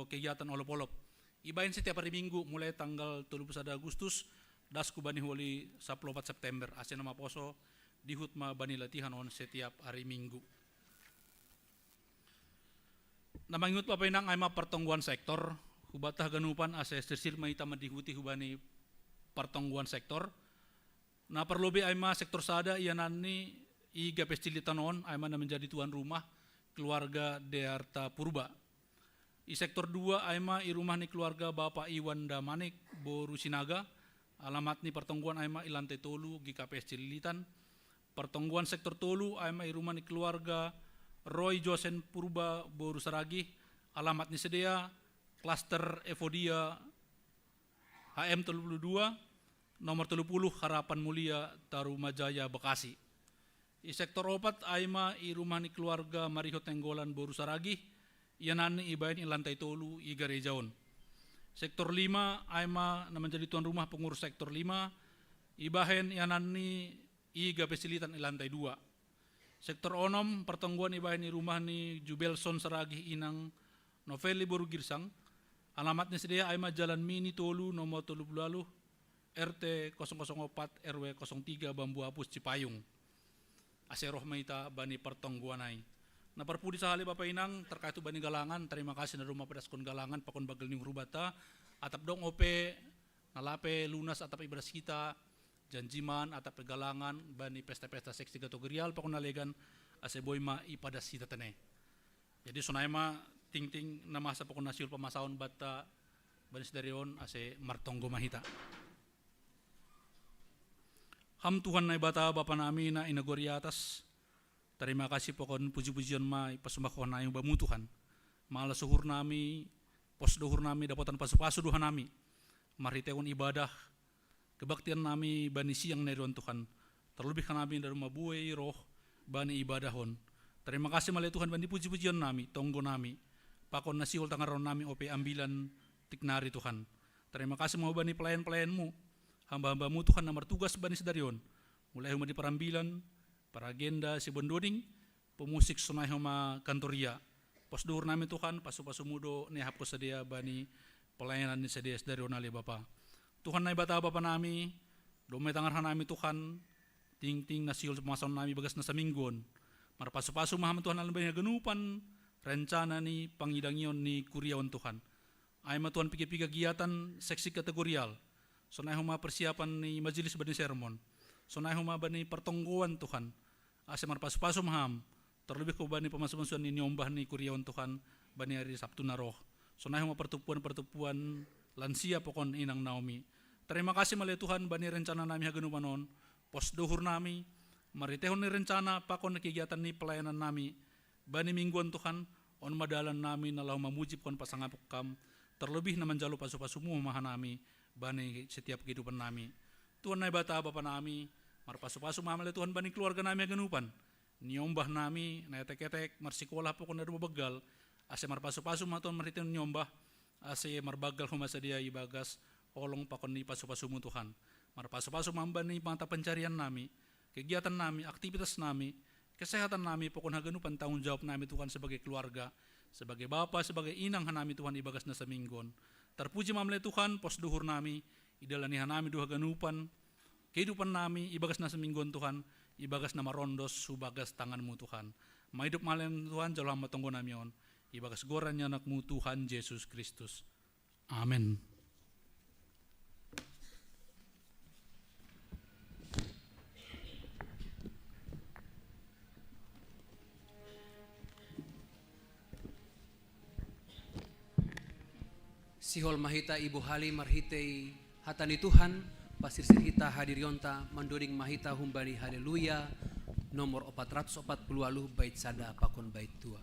kegiatan olop-olop. Ibahen setiap hari Minggu mulai tanggal 31 Agustus das kubani holi 14 September. Ase nama poso dihut mabani latihan on setiap hari Minggu. Namangyut papenang aima pertongguan sektor hubatah ganupan ase sirsil maita madihuti hubani pertongguan sektor. Na perlobe aima sektor sada ianani i GPS Cilitan on aima na menjadi tuan rumah keluarga Dearta Purba. I sektor 2 aima i rumah ni keluarga Bapak Iwan Damanik Boru Sinaga. Alamat ni pertongguan aima i lantai tolu GKPS Cilitan. Pertongguan sektor tolu aima i rumah ni keluarga Roy Josen Purba Boru Saragih. Alamat ni sedia Klaster Evodia HM 32 nomor 30 Harapan Mulia Tarumajaya Bekasi. I sektor 4 aima i rumah ni keluarga Mariho Tenggolan Boru Saragih. ianan ibahin in lantai tolu i gerejaon. Sektor 5 aima na menjadi tuan rumah pengurus sektor 5 ibahen ianan ni iga pesilitan i lantai 2. Sektor 6 pertengguan ibahen i rumah ni Jubelson Saragi inang Noveli Boru Girsang. Alamatnya sedia aima Jalan Mini Tolu nomor 30 RT 004 RW 03 Bambu Apus Cipayung. Ase rohmaita bani pertengguanai. Na perpudi sahali Bapak Inang terkait bani galangan, terima kasih na rumah pedaskon galangan pakon bagel ning rubata atap dong ope nalape lunas atap ibadas kita janjiman atap galangan bani pesta-pesta seksi kategorial pakon nalegan ase boyma ipadas kita tene. Jadi sonaima ting-ting na masa pakon nasiul pamasaon bata bani sedarion ase martonggo mahita. Ham Tuhan na bata Bapa nami na inagori atas. Terima kasih pokon puji-pujian mai pasembahon na yung bamu Tuhan. Mala suhur nami, pos duhur nami dapatan pasu-pasu Tuhan nami. Mari teon ibadah, kebaktian nami bani siang neron Tuhan. Terlebih kan nami dari mabuai roh bani ibadahon. Terima kasih malai Tuhan bani puji-pujian nami, tonggo nami. Pakon nasihul tangaron nami ope ambilan tiknari Tuhan. Terima kasih mau bani pelayan-pelayanmu, hamba-hambamu Tuhan na martugas bani sedarion. Mulai huma di perambilan, para agenda si bondoning, pemusik sunai homa kantoria. Pos duhur nami Tuhan, pasu-pasu mudo ni hapko sedia bani pelayanan ni sedia dari onali Bapa. Tuhan nai bata Bapa nami, domai tangar nami Tuhan, ting-ting nasiul pemason nami bagas nasa minggon. Mar pasu-pasu maham Tuhan alam banyak genupan rencana ni pangidangion ni kuriawan Tuhan. Aima Tuhan pikir-pikir kegiatan seksi kategorial. Sunai homa persiapan ni majelis bani sermon. Sunai homa bani pertonggoan Tuhan. Asemar pasu-pasu maham, terlebih ke bani pemasukan ini nyombah ni kuriawan Tuhan bani hari Sabtu naroh. Sonai huma pertupuan lansia pokon inang Naomi. Terima kasih malai Tuhan bani rencana nami hagenupanon, pos duhur nami, mari tehon ni rencana pakon kegiatan ni pelayanan nami, bani mingguan Tuhan, on madalan nami nalau memuji pokon pasangapuk kam, terlebih na menjalu pasu-pasumu maha nami, bani setiap kehidupan nami. Tuhan nai bata Bapa nami, mar pasu-pasu mahamale Tuhan bani keluarga nami agenupan. Nyombah nami, na etek-etek, mar sikolah pokon ada begal. Ase mar pasu-pasu ma Tuhan mariten nyombah. Ase mar bagal humasa dia ibagas. Olong pakon ni pasu-pasumu Tuhan. Mar pasu-pasu mamba ni mata pencarian nami. Kegiatan nami, aktivitas nami. Kesehatan nami pokon hagenupan tanggung jawab nami Tuhan sebagai keluarga. Sebagai bapa, sebagai inang hanami Tuhan ibagas na sa minggon. Terpuji mamle Tuhan, pos duhur nami. Idalani hanami duha ganupan. Kehidupan nami ibagas na semingguan Tuhan, ibagas na marondos subagas tanganmu Tuhan. Maidup malen Tuhan jalo hamba tonggo nami on, ibagas goran anakmu Tuhan Yesus Kristus. Amin. Sihol mahita Ibu Hali marhitei hatani Tuhan. Pasir sirhita hadirionta mandoding mahita humbani haleluya nomor 440 bait sada pakon bait 2.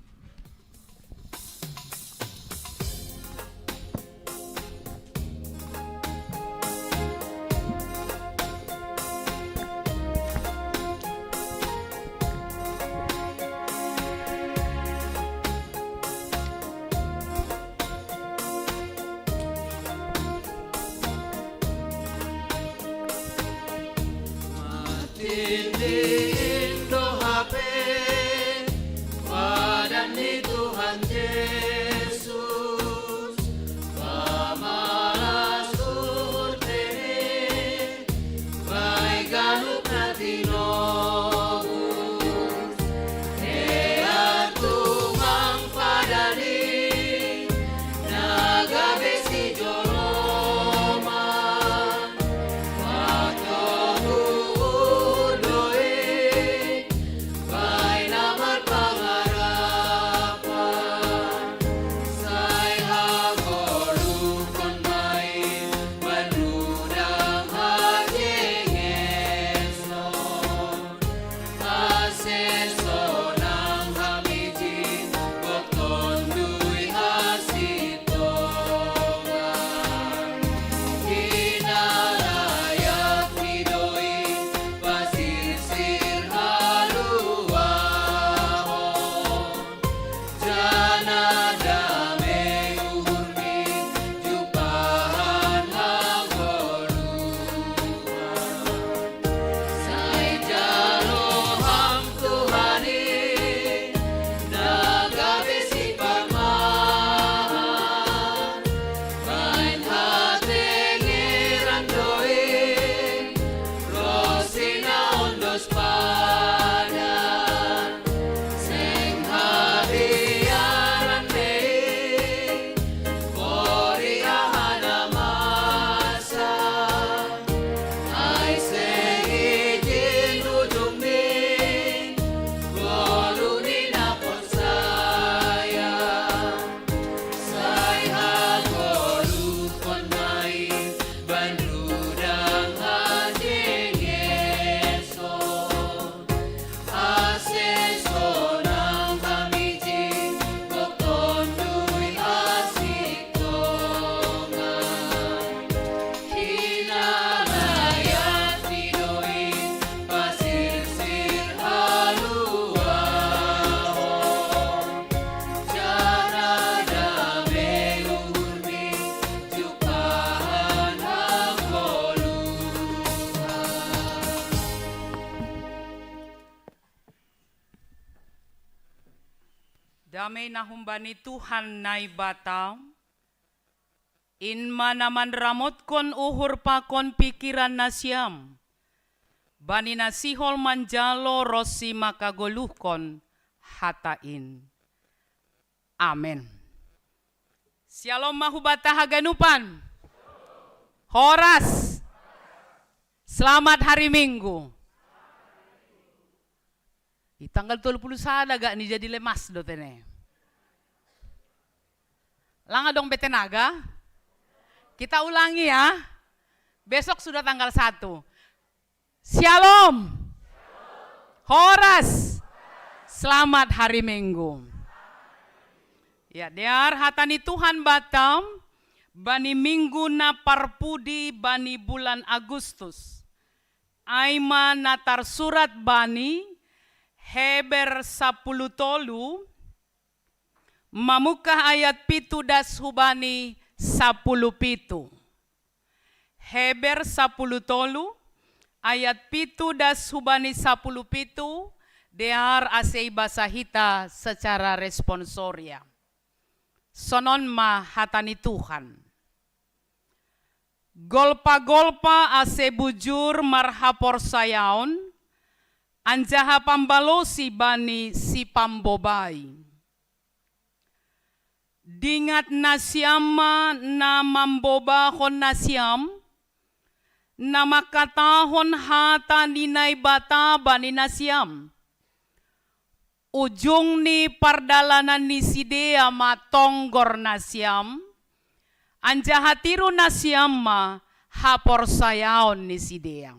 Nada Damai na humbani Tuhan nai bata, in manaman ramot kon uhur pakon pikiran na siyam, bani na sihol manjalo rosi makagoluhkon hatain. Amen. Shalom mahubata haganupan. Horas. Selamat hari Minggu. Di tanggal 21 gak nih jadi lemas do tene. Langa dong betenaga. Kita ulangi ya. Besok sudah tanggal 1. Shalom. Horas. Selamat hari Minggu. Ya, dear hatani Tuhan Batam, bani minggu na parpudi bani bulan Agustus. Aima natar surat bani, Heber 10 tolu, mamukah ayat pitu das hubani 10 pitu. Heber 10 tolu, ayat pitu das hubani 10 pitu, dear asei basahita secara responsoria. Sonon ma hatani Tuhan. Golpa-golpa ase bujur marhapor sayaon, anjaha pambalosi bani si pambobai. Dingat nasyama na mambobahon nasyam, na makatahon hata ninay bata bani nasyam. Ujung ni pardalanan ni sidea matonggor nasyam, anjahatiru nasyam ma hapor sayaon ni sidea.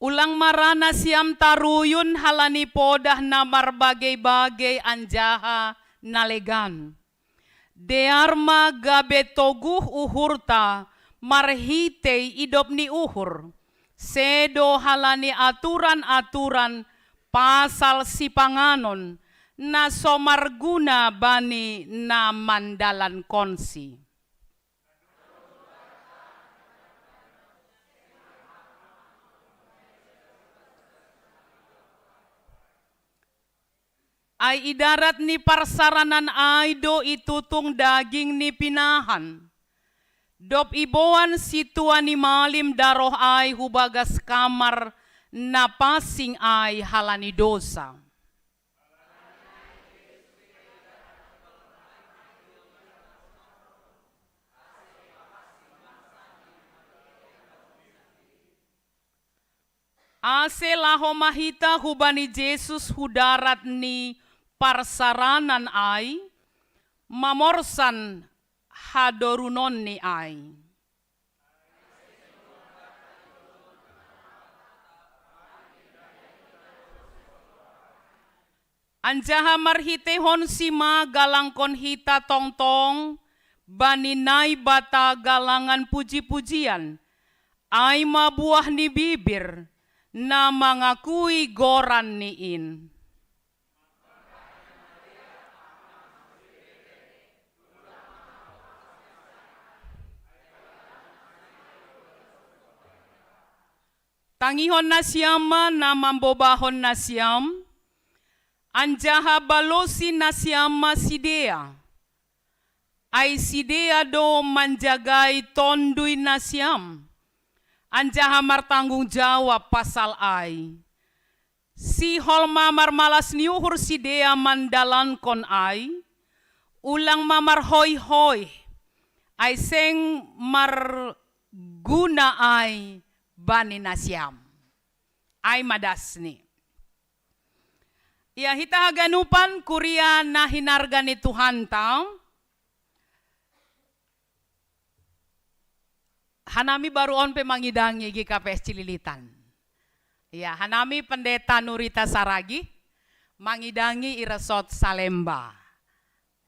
Ulang marana siam taruyun halani podah na marbagai-bagai anjaha nalegan. Dearma gabetoguh uhurta marhitei idop ni uhur. Sedo halani aturan-aturan pasal sipanganon na somarguna bani na mandalan konsi. Ay idarat ni parsaranan ay do itutung daging ni pinahan. Dop iboan situan ni malim daroh ay hubagas kamar na pasing ay halani dosa. Ase laho mahita hubani Jesus hudarat ni parsaranan ay, mamorsan hadorunon ni ay. Anjaha marhitehon sima galangkon hita tongtong, baninay bata galangan puji-pujian, ay mabuah ni bibir, na mangakui goran niin. Tangihon na siyama na mambobahon na siyam, anjaha balosi na siyama sidea, ay sidea do manjagay tonduy na siyam, anjaha martanggung jawab pasal ay. Si holma marmalas niuhur sidea mandalan kon ay, ulang mamar hoy-hoy, ay seng marguna ay, bani nasyam ay madasni. Ya hita haganupan kuria na hinarga ni Tuhan tau. Hanami baru on pe mangidangi gi KPS Cililitan. Ya hanami pendeta Nurita Saragi mangidangi iresot Salemba.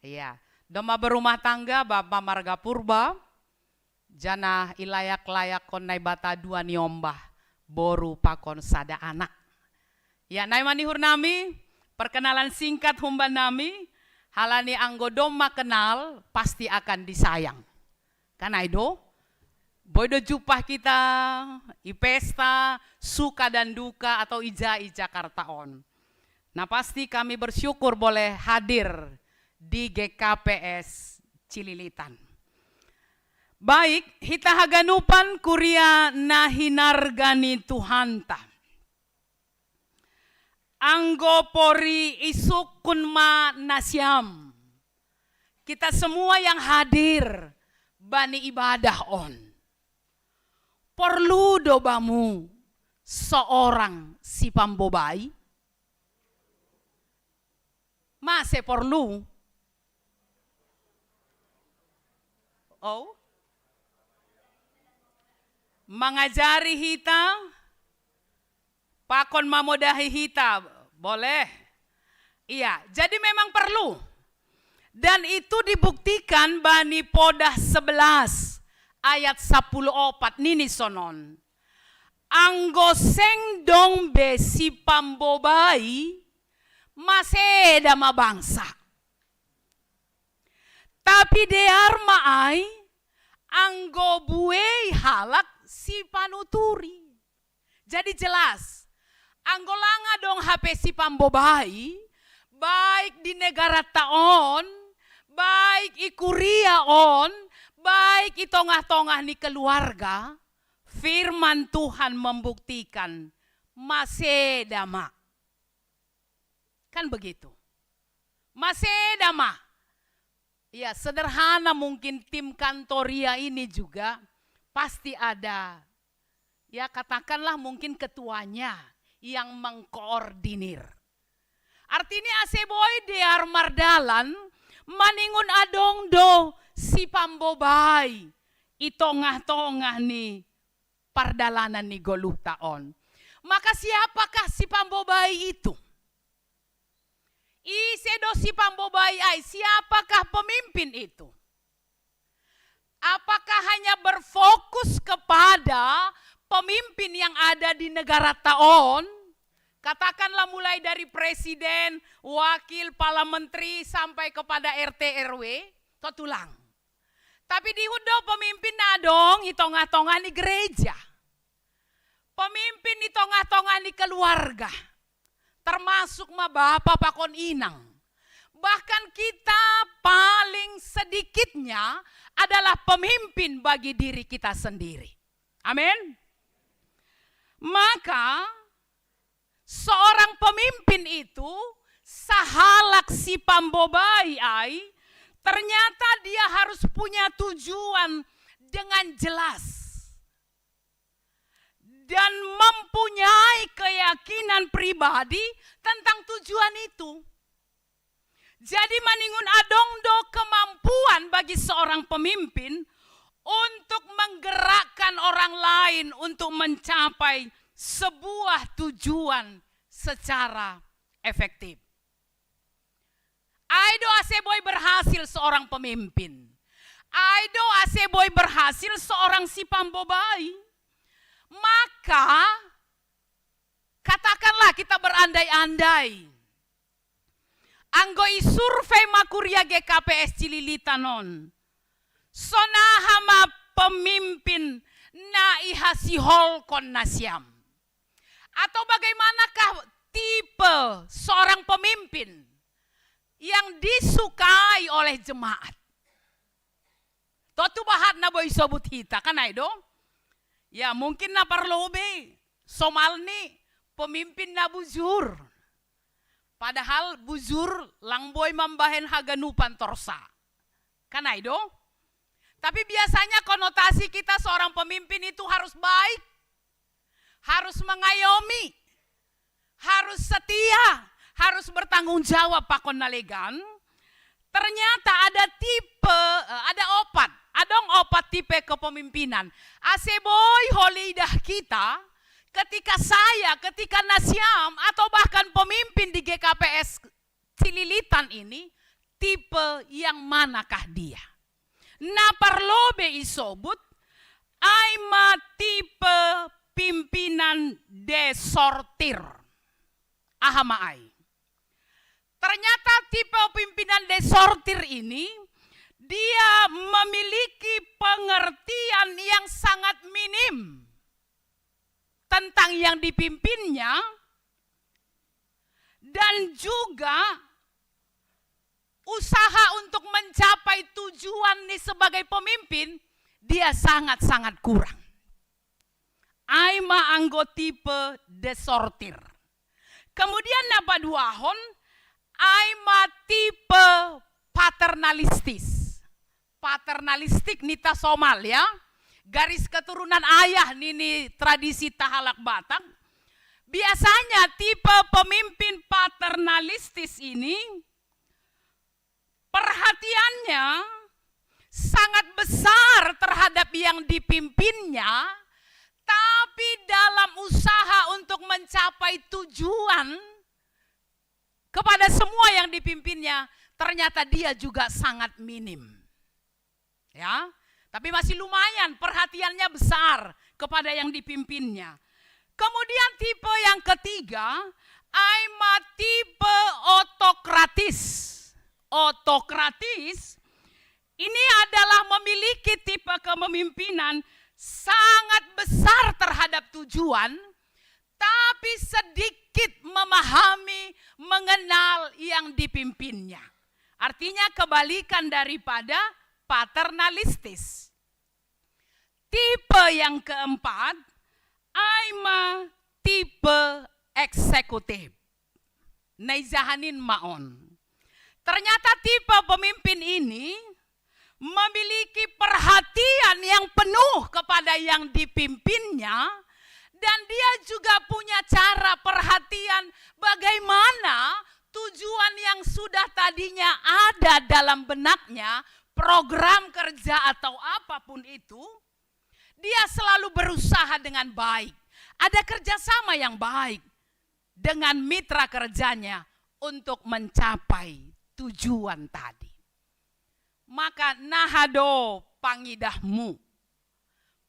Ya doma berumah tangga Bapak Marga Purba. Jana ilayak-layak kon nai bata dua niombah boru pakon sada anak. Ya nai manihur nami perkenalan singkat humban nami halani anggodoma kenal pasti akan disayang. Kan aido? Boydo jupah kita, i pesta, suka dan duka atau ija i Jakarta on. Nah pasti kami bersyukur boleh hadir di GKPS Cililitan. Baik, hita haganupan kuria nahinargani Tuhanta. Anggo pori isukun ma nasyam. Kita semua yang hadir bani ibadah on. Perlu dobamu seorang si pambobai? Masih perlu? Oh? Mengajari hita, pakon mamodahi hita, boleh. Iya, jadi memang perlu. Dan itu dibuktikan bani Podah 11 ayat 14 nini sonon. Anggo seng dong be si pambobai maseda ma bangsa. Tapi dear maai anggo buei halak si panuturi. Jadi jelas, anggo langa dong HP si pambobai, baik di negara taon, baik i kuria on, baik i tongah-tongah ni keluarga, firman Tuhan membuktikan masih dama. Kan begitu. Masih dama. Ya sederhana mungkin tim kantoria ini juga pasti ada. Ya katakanlah mungkin ketuanya yang mengkoordinir. Artinya aseboy dear mardalan maningun adong do si pambobai itongah-tongah ni pardalanan ni goluh taon. Maka siapakah si pambobai itu? Isedo si pambobai ay, siapakah pemimpin itu? Apakah hanya berfokus kepada pemimpin yang ada di negara taon? Katakanlah mulai dari presiden, wakil, pala menteri sampai kepada RT RW, tulang. Tapi di hudo pemimpin nadong di tengah-tengah di gereja. Pemimpin di tengah-tengah di keluarga. Termasuk ma bapak pakon inang. Bahkan kita paling sedikitnya adalah pemimpin bagi diri kita sendiri. Amin. Maka seorang pemimpin itu sahalak si pambobai ai, ternyata dia harus punya tujuan dengan jelas. Dan mempunyai keyakinan pribadi tentang tujuan itu. Jadi maningun adongdo kemampuan bagi seorang pemimpin untuk menggerakkan orang lain untuk mencapai sebuah tujuan secara efektif. Aido aseboy berhasil seorang pemimpin. Aido aseboy berhasil seorang si pambobai. Maka katakanlah kita berandai-andai. Anggoi survei makuria GKPS Cililitanon. Sonahama pemimpin na ihasihol kon nasyam. Atau bagaimanakah tipe seorang pemimpin yang disukai oleh jemaat? Totu bahat na boy sobut hita kan aido? Ya mungkin na parlobe somal ni pemimpin na bujur. Padahal bujur langboy mambahen haganupan torsa. Kan aido? Tapi biasanya konotasi kita seorang pemimpin itu harus baik. Harus mengayomi. Harus setia. Harus bertanggung jawab pakon nalegan. Ternyata ada tipe, ada opat. Adong opat tipe kepemimpinan. Aseboy holidah kita, ketika saya, ketika Nasyam, atau bahkan pemimpin di GKPS Cililitan ini, tipe yang manakah dia? Na parlobe isobut, aima tipe pimpinan desortir. Ahamaai. Ternyata tipe pimpinan desortir ini, dia memiliki pengertian yang sangat minim tentang yang dipimpinnya, dan juga usaha untuk mencapai tujuan nih sebagai pemimpin, dia sangat-sangat kurang. Aima anggo tipe desortir. Kemudian napa duahon, aima tipe paternalistis. Paternalistik nita Somal ya. Garis keturunan ayah nini tradisi Tahalak Batak. Biasanya tipe pemimpin paternalistis ini perhatiannya sangat besar terhadap yang dipimpinnya, tapi dalam usaha untuk mencapai tujuan kepada semua yang dipimpinnya, ternyata dia juga sangat minim. Ya, tapi masih lumayan perhatiannya besar kepada yang dipimpinnya. Kemudian tipe yang ketiga, aima tipe otokratis. Otokratis ini adalah memiliki tipe kepemimpinan sangat besar terhadap tujuan, tapi sedikit memahami, mengenal yang dipimpinnya. Artinya kebalikan daripada paternalistis. Tipe yang keempat, aima tipe eksekutif. Naizahanin maon. Ternyata tipe pemimpin ini memiliki perhatian yang penuh kepada yang dipimpinnya, dan dia juga punya cara perhatian bagaimana tujuan yang sudah tadinya ada dalam benaknya, program kerja atau apapun itu, dia selalu berusaha dengan baik. Ada kerjasama yang baik dengan mitra kerjanya untuk mencapai tujuan tadi. Maka nahado pangidahmu,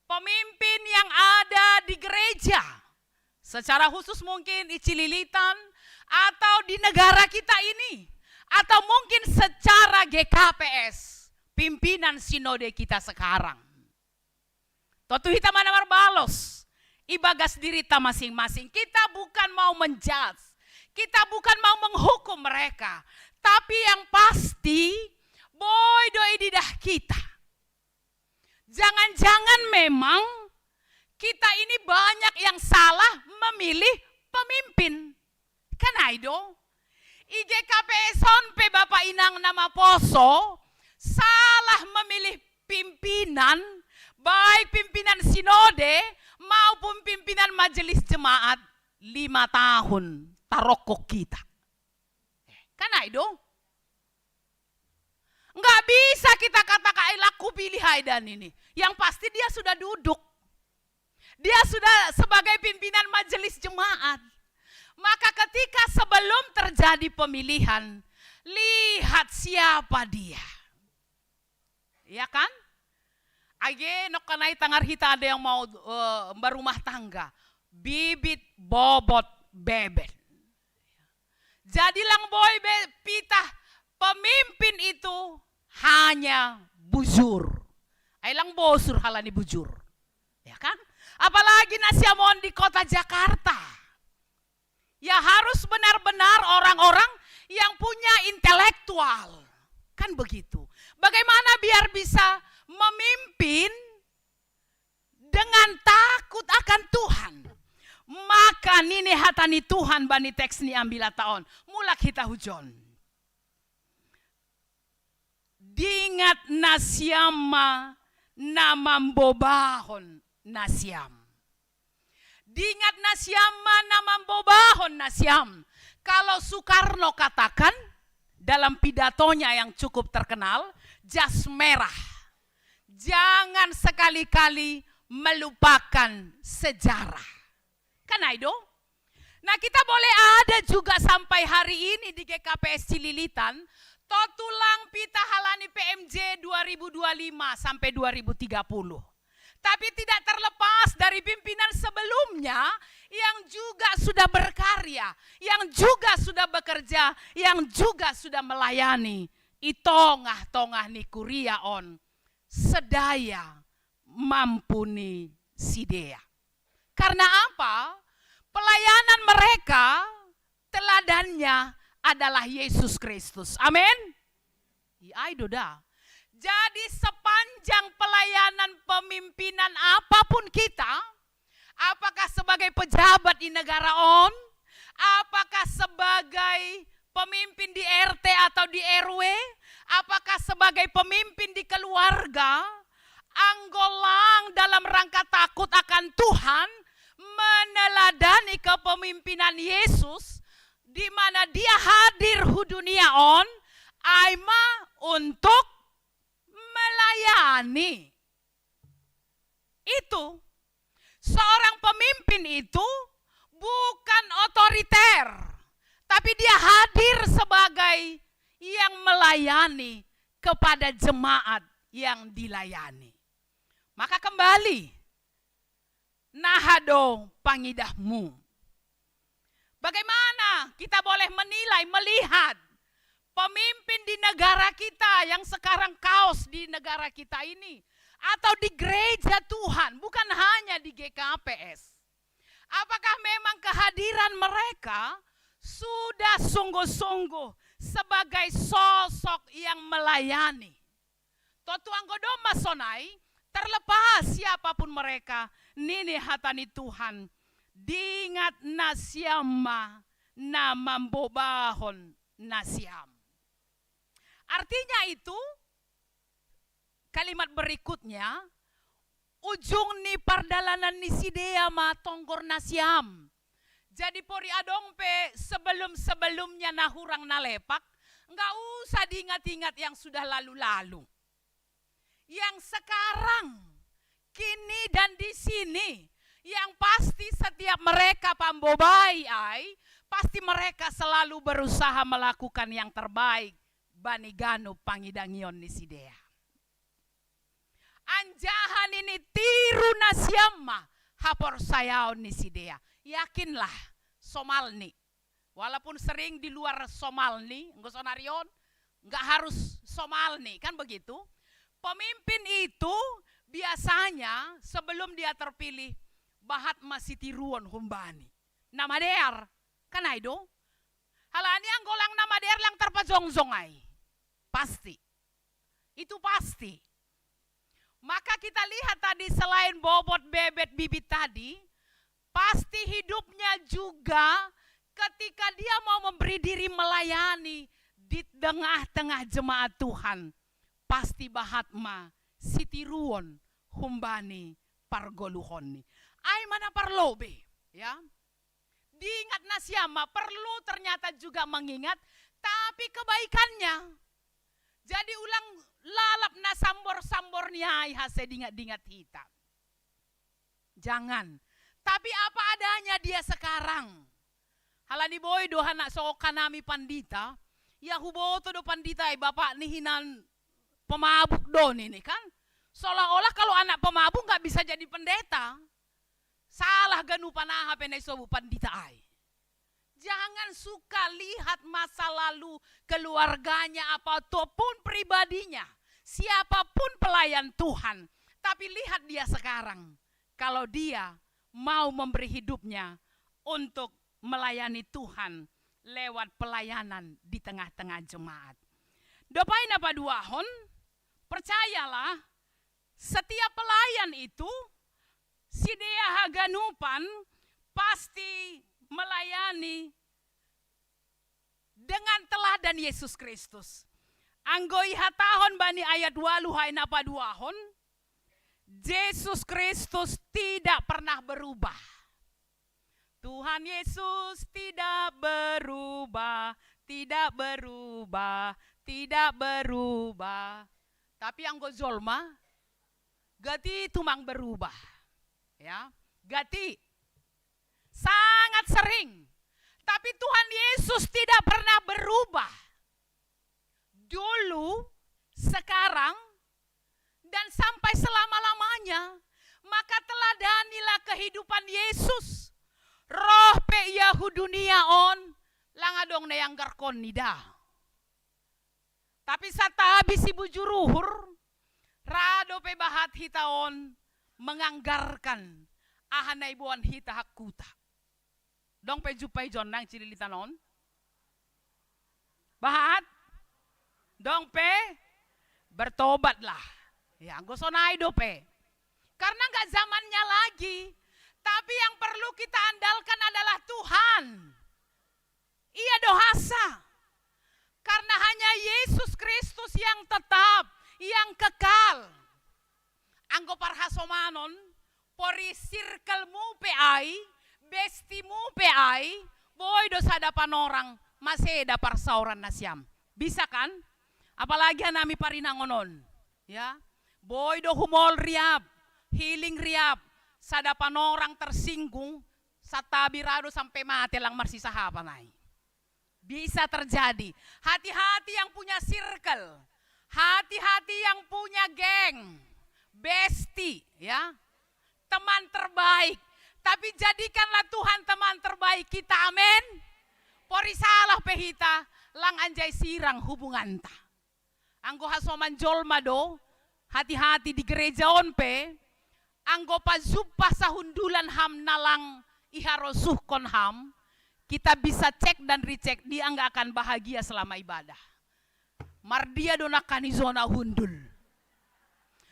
pemimpin yang ada di gereja, secara khusus mungkin di Cililitan atau di negara kita ini, atau mungkin secara GKPS, pimpinan sinode kita sekarang. Totu hita manamar balos, ibagas diri ta masing-masing. Kita bukan mau menjudge, kita bukan mau menghukum mereka, tapi yang pasti boy doi didah kita. Jangan-jangan memang kita ini banyak yang salah memilih pemimpin. Kan aido? IGKPS sonpe Bapak Inang nama Poso salah memilih pimpinan, baik pimpinan sinode maupun pimpinan majelis jemaat 5 tahun tarokok kita. Kan aido? Nggak bisa kita katakan laku pilih Haidan ini. Yang pasti dia sudah duduk. Dia sudah sebagai pimpinan majelis jemaat. Maka ketika sebelum terjadi pemilihan, lihat siapa dia. Ya kan? Age nok kanai tangar hita ada yang mau berumah tangga. Bibit bobot bebet. Jadilah boy pitah pemimpin itu hanya bujur. Ailang bosur halani bujur. Ya kan? Apalagi nasiamon di kota Jakarta. Ya harus benar-benar orang-orang yang punya intelektual. Kan begitu. Bagaimana biar bisa memimpin dengan takut akan Tuhan. Maka nini hatani Tuhan bani teks ni ambil taon. Mulak kita hujon. Dingat nasyama namambobahon nasyam. Dingat nasyama namambobahon nasyam. Kalau Soekarno katakan dalam pidatonya yang cukup terkenal, jas merah. Jangan sekali-kali melupakan sejarah. Kan aido? Nah kita boleh ada juga sampai hari ini di GKPS Cililitan, totulang pita halani PMJ 2025 sampai 2030. Tapi tidak terlepas dari pimpinan sebelumnya yang juga sudah berkarya, yang juga sudah bekerja, yang juga sudah melayani itongah-tongah ni kuriaon sedaya mampuni sidea. Karena apa? Pelayanan mereka teladannya adalah Yesus Kristus. Amin. Doda. Jadi sepanjang pelayanan pemimpinan apapun kita, apakah sebagai pejabat di negara on, apakah sebagai pemimpin di RT atau di RW, apakah sebagai pemimpin di keluarga, anggolang dalam rangka takut akan Tuhan, meneladani kepemimpinan Yesus, di mana dia hadir di dunia on, aima untuk melayani. Itu seorang pemimpin itu bukan otoriter, tapi dia hadir sebagai yang melayani kepada jemaat yang dilayani. Maka kembali, nahado pangidahmu. Bagaimana kita boleh menilai, melihat pemimpin di negara kita yang sekarang kaos di negara kita ini, atau di gereja Tuhan, bukan hanya di GKPS. Apakah memang kehadiran mereka sudah sungguh-sungguh sebagai sosok yang melayani? Totuang godoma sonai, terlepas siapapun mereka, nini hatani Tuhan, diingat nasyama na mambobahon nasyam. Artinya itu, kalimat berikutnya, ujung ni pardalanan ni sidea ma tonggor nasyam. Jadi pori adongpe sebelum-sebelumnya nahurang nalepak, enggak usah diingat-ingat yang sudah lalu-lalu. Yang sekarang, kini dan di sini, yang pasti setiap mereka pambobai ai, pasti mereka selalu berusaha melakukan yang terbaik. Banigano pangidangion ni sidea. Anjahan ini tiru nasyama hapor sayaon ni sidea. Yakinlah Somalni. Walaupun sering di luar Somalni, ngosonarion, nggak harus Somalni, kan begitu. Pemimpin itu biasanya sebelum dia terpilih, bahat masih tiruan humbani. Nama der, kan aido. Halani ang golang nama der lang terpajongzong ay. Pasti. Itu pasti. Maka kita lihat tadi selain bobot bebet bibit tadi, pasti hidupnya juga ketika dia mau memberi diri melayani di tengah-tengah jemaat Tuhan, pasti bahatma sitiruon humbani pargoluhoni. Ay mana parlobe, ya. Diingat nasyama perlu ternyata juga mengingat, tapi kebaikannya. Jadi ulang lalap na sambor-sambor niai hase dingat-dingat hita. Jangan. Tapi apa adanya dia sekarang. Halani boy do hanak sokan nami pandita. Ya hubo to do pandita ay bapak ni hinan pemabuk don ini kan. Seolah-olah kalau anak pemabuk nggak bisa jadi pendeta. Salah ganu panaha penai sobu pandita ay. Jangan suka lihat masa lalu keluarganya apapun pribadinya. Siapapun pelayan Tuhan. Tapi lihat dia sekarang. Kalau dia mau memberi hidupnya untuk melayani Tuhan lewat pelayanan di tengah-tengah jemaat. Dopain apa duahon? Percayalah, setiap pelayan itu, sidea haganupan pasti melayani dengan teladan Yesus Kristus. Anggoi hatahon bani ayat 2 luhai napa duahon. Yesus Kristus tidak pernah berubah. Tuhan Yesus tidak berubah, tidak berubah, tidak berubah. Tapi anggo zolma, gati tumang berubah. Ya, gati. Sangat sering. Tapi Tuhan Yesus tidak pernah berubah. Dulu, sekarang, dan sampai selama-lamanya. Maka teladanilah kehidupan Yesus. Roh pe Yahudunia on. Langadong na yang garkon nida. Tapi satabi si bujuruhur, rado pe bahat hitaon menganggarkan ahanay buwan hita hakuta. Dong pe jupay John nang cililitanon. Bahat? Dong pe bertobatlah. Ya, gosonay do pe. Karena nggak zamannya lagi. Tapi yang perlu kita andalkan adalah Tuhan. Ia dohasa. Karena hanya Yesus Kristus yang tetap, yang kekal. Anggo parhasomanon, pori circlemu pe ai, bestimu pe ai, boy dosa dapan orang, masih ada parsauran nasyam. Bisa kan? Apalagi nami parinangonon. Ya, boy do humol riap, healing riap, sadapan orang tersinggung, satabirado sampai mati lang marsisahapanay. Bisa terjadi. Hati-hati yang punya circle, hati-hati yang punya geng, bestie, ya, teman terbaik. Tapi jadikanlah Tuhan teman terbaik kita, amin. Pori salah pehita, lang anjay sirang hubungan ta. Anggo hasoman jolma do, hati-hati di gereja onpe, anggo pazupah sahundulan ham nalang iharosuh kon ham, kita bisa cek dan recheck, dia nggak akan bahagia selama ibadah. Mardia donakan zona hundul.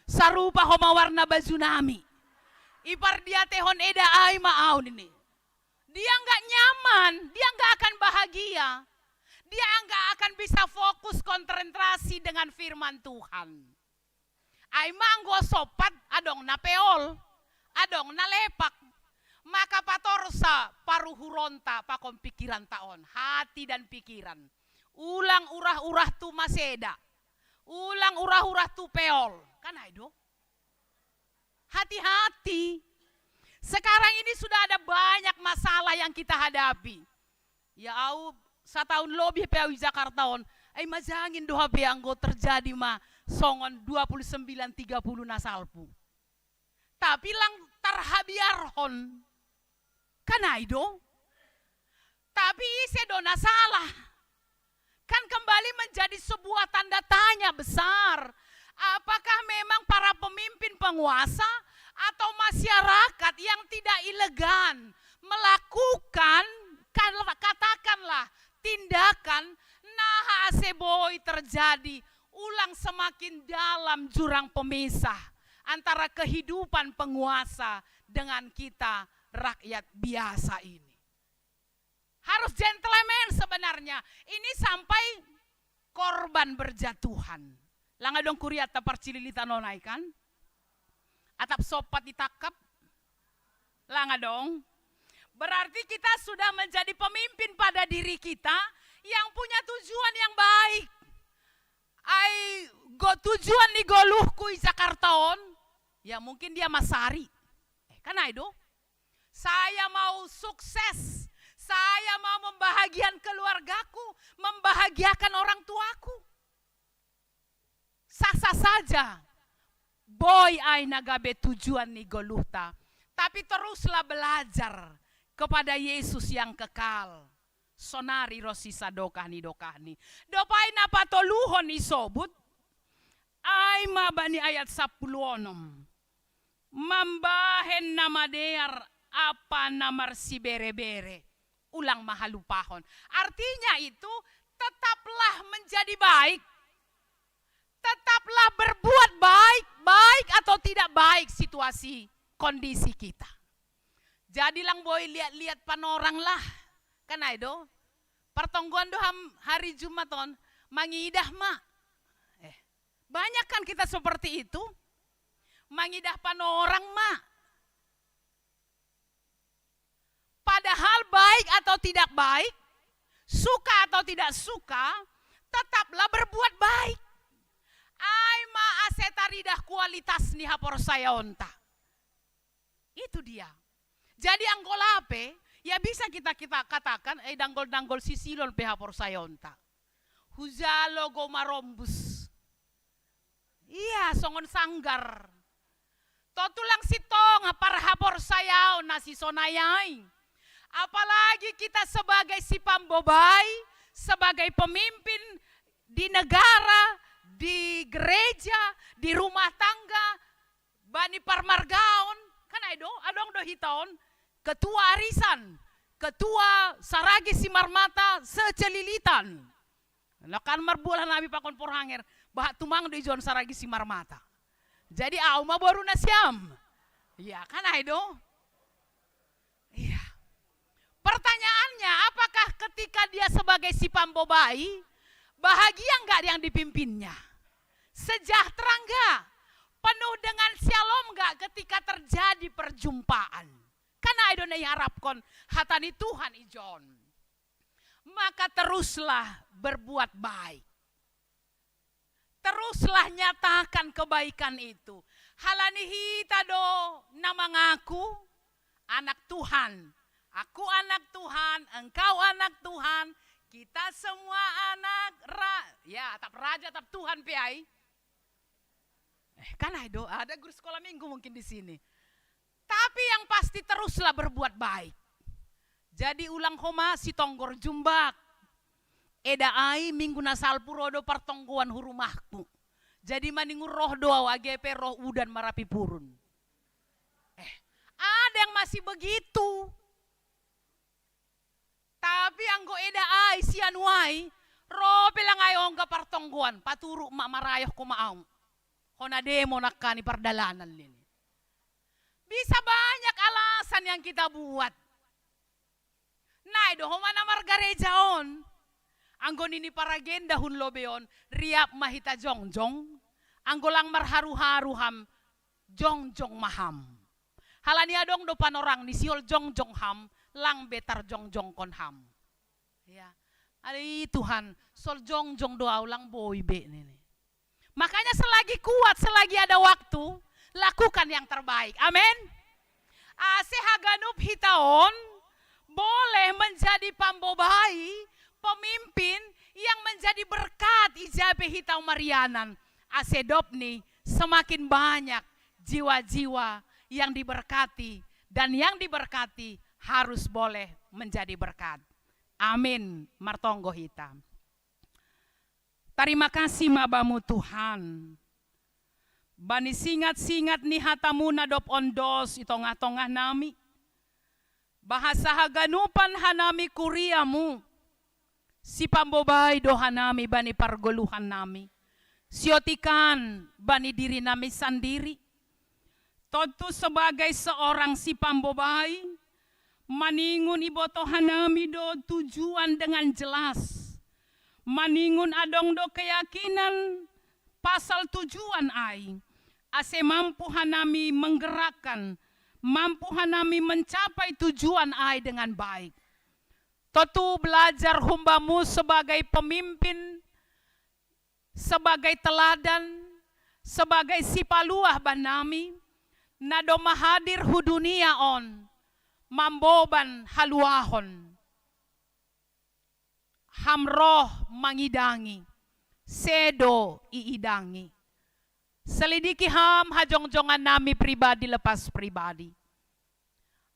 Sarupa homa warna baju nami. Ipar dia tehon eda ai maaun ini. Dia nggak nyaman, dia nggak akan bahagia. Dia nggak akan bisa fokus konsentrasi dengan firman Tuhan. Ai manggo sopat adong na peol, adong na lepak. Maka patorsa paruhuronta pakon pikiran taon, hati dan pikiran. Ulang urah-urah tu maseda. Ulang urah-urah tu peol. Kan aido? Hati-hati. Sekarang ini sudah ada banyak masalah yang kita hadapi. Ya au, setahun lebih pe Jakartaon. Majangin doa pe anggo terjadi mah songon 29-30 nasalpu. Tapi lang tarhabiarhon. Kan aido? Tapi ise dona salah. Kan kembali menjadi sebuah tanda tanya besar. Apakah memang para pemimpin penguasa atau masyarakat yang tidak elegan melakukan, katakanlah, tindakan nah aseboy terjadi ulang semakin dalam jurang pemisah antara kehidupan penguasa dengan kita rakyat biasa ini. Harus gentleman sebenarnya. Ini sampai korban berjatuhan. Langa dong kuriat tapar cililita nonai kan? Atap sopat ditakap. Langa dong. Berarti kita sudah menjadi pemimpin pada diri kita yang punya tujuan yang baik. Tujuan ni goluhku i Jakartaon. Ya mungkin dia Masari. Kan aido? Saya mau sukses, saya mau membahagiakan keluargaku, membahagiakan orang tuaku. Sah-sah saja. Boy ay nagabe tujuan ni goluhta. Tapi teruslah belajar kepada Yesus yang kekal. Sonari rosisa dokahni. Dopay na patoluhon isobut. Ay mabani ayat 10. Mambahen na madear apa namar si bere-bere. Ulang mahalupahon. Artinya itu tetaplah menjadi baik. Tetaplah berbuat baik. Baik atau tidak baik situasi kondisi kita. Jadi lang boy lihat-lihat panorang lah. Kan aido. Pertongguan doham hari Jumaton. Mangidah mak. Banyak kan kita seperti itu. Mangidah panorang mak. Padahal baik atau tidak baik, suka atau tidak suka, tetaplah berbuat baik. Ay ma asetaridah kualitas nih hapor saya onta. Itu dia. Jadi anggolape, ya bisa kita katakan, danggol-danggol sisilon pe hapor saya onta. Hujalo gomarombus. Iya, songon sanggar. Totulang sitong par hapor saya nasi sonayai. Apalagi kita sebagai si pambobai, sebagai pemimpin di negara, di gereja, di rumah tangga, bani parmargaon, kan adong do hitaon, ketua arisan, ketua saragi simarmata secelilitan. Lakan marbulan nabi pakon porhanger, bahat tumang do ijon saragi simarmata. Jadi au ma baru nasyam. Iya kan Iya. Pertanyaannya, apakah ketika dia sebagai si pambobai, bahagia enggak yang dipimpinnya? Sejahtera enggak? Penuh dengan shalom enggak ketika terjadi perjumpaan? Karena Aidona harapkan hatani Tuhan ijon. Maka teruslah berbuat baik. Teruslah nyatakan kebaikan itu. Halani hita do nama ngaku anak Tuhan. Aku anak Tuhan, engkau anak Tuhan, kita semua anak raja tap Tuhan piai. Kan ada guru sekolah minggu mungkin di sini. Tapi yang pasti teruslah berbuat baik. Jadi ulang homa si tonggor jumbak. Eda ai minggu nasal purodo pertongguan hurumahku. Jadi maningu roh doa AGP roh udan marapi purun. Ada yang masih begitu. Tapi anggo eda ai sianuai roh pelang ayong ka pertongguan paturu mak marayoh ko maong. Hona demo nakani pardalanan lini. Bisa banyak alasan yang kita buat. Nah, do homana margarejaon. Anggo nini paragenda hun lobeon riap mahita jongjong. Anggo lang marharu-haruham jongjong maham. Halani adong do panorang ni siol jongjong ham lang betar jongjong kon ham. Ya. Ari Tuhan, sol jongjong doa ulang boy be nini. Makanya selagi kuat, selagi ada waktu, lakukan yang terbaik. Amin. Sehaganub hitaon boleh menjadi pambobai, pemimpin yang menjadi berkat ijabe hitau marianan. Asedopni semakin banyak jiwa-jiwa yang diberkati dan yang diberkati harus boleh menjadi berkat. Amin. Martonggo hitam. Terima kasih mabamu Tuhan. Bani singat-singat ni hatamu nadop ondos itongah-tongah nami. Bahasa haganupan hanami kuriamu. Si pambobai do hanami bani pargoluhan nami. Siotikan bani diri nami sendiri. Tentu sebagai seorang si pambobai. Maningun iboto hanami do tujuan dengan jelas. Maningun adong do keyakinan pasal tujuan ai. Ase mampu hanami menggerakkan, mampu hanami mencapai tujuan ai dengan baik. Tentu belajar humbamu sebagai pemimpin, sebagai teladan, sebagai sipaluah banami, nado mahadir hudunia on, mamboban haluahon. Hamroh mangidangi, sedo iidangi. Selidiki ham hajong-jongan nami pribadi lepas pribadi.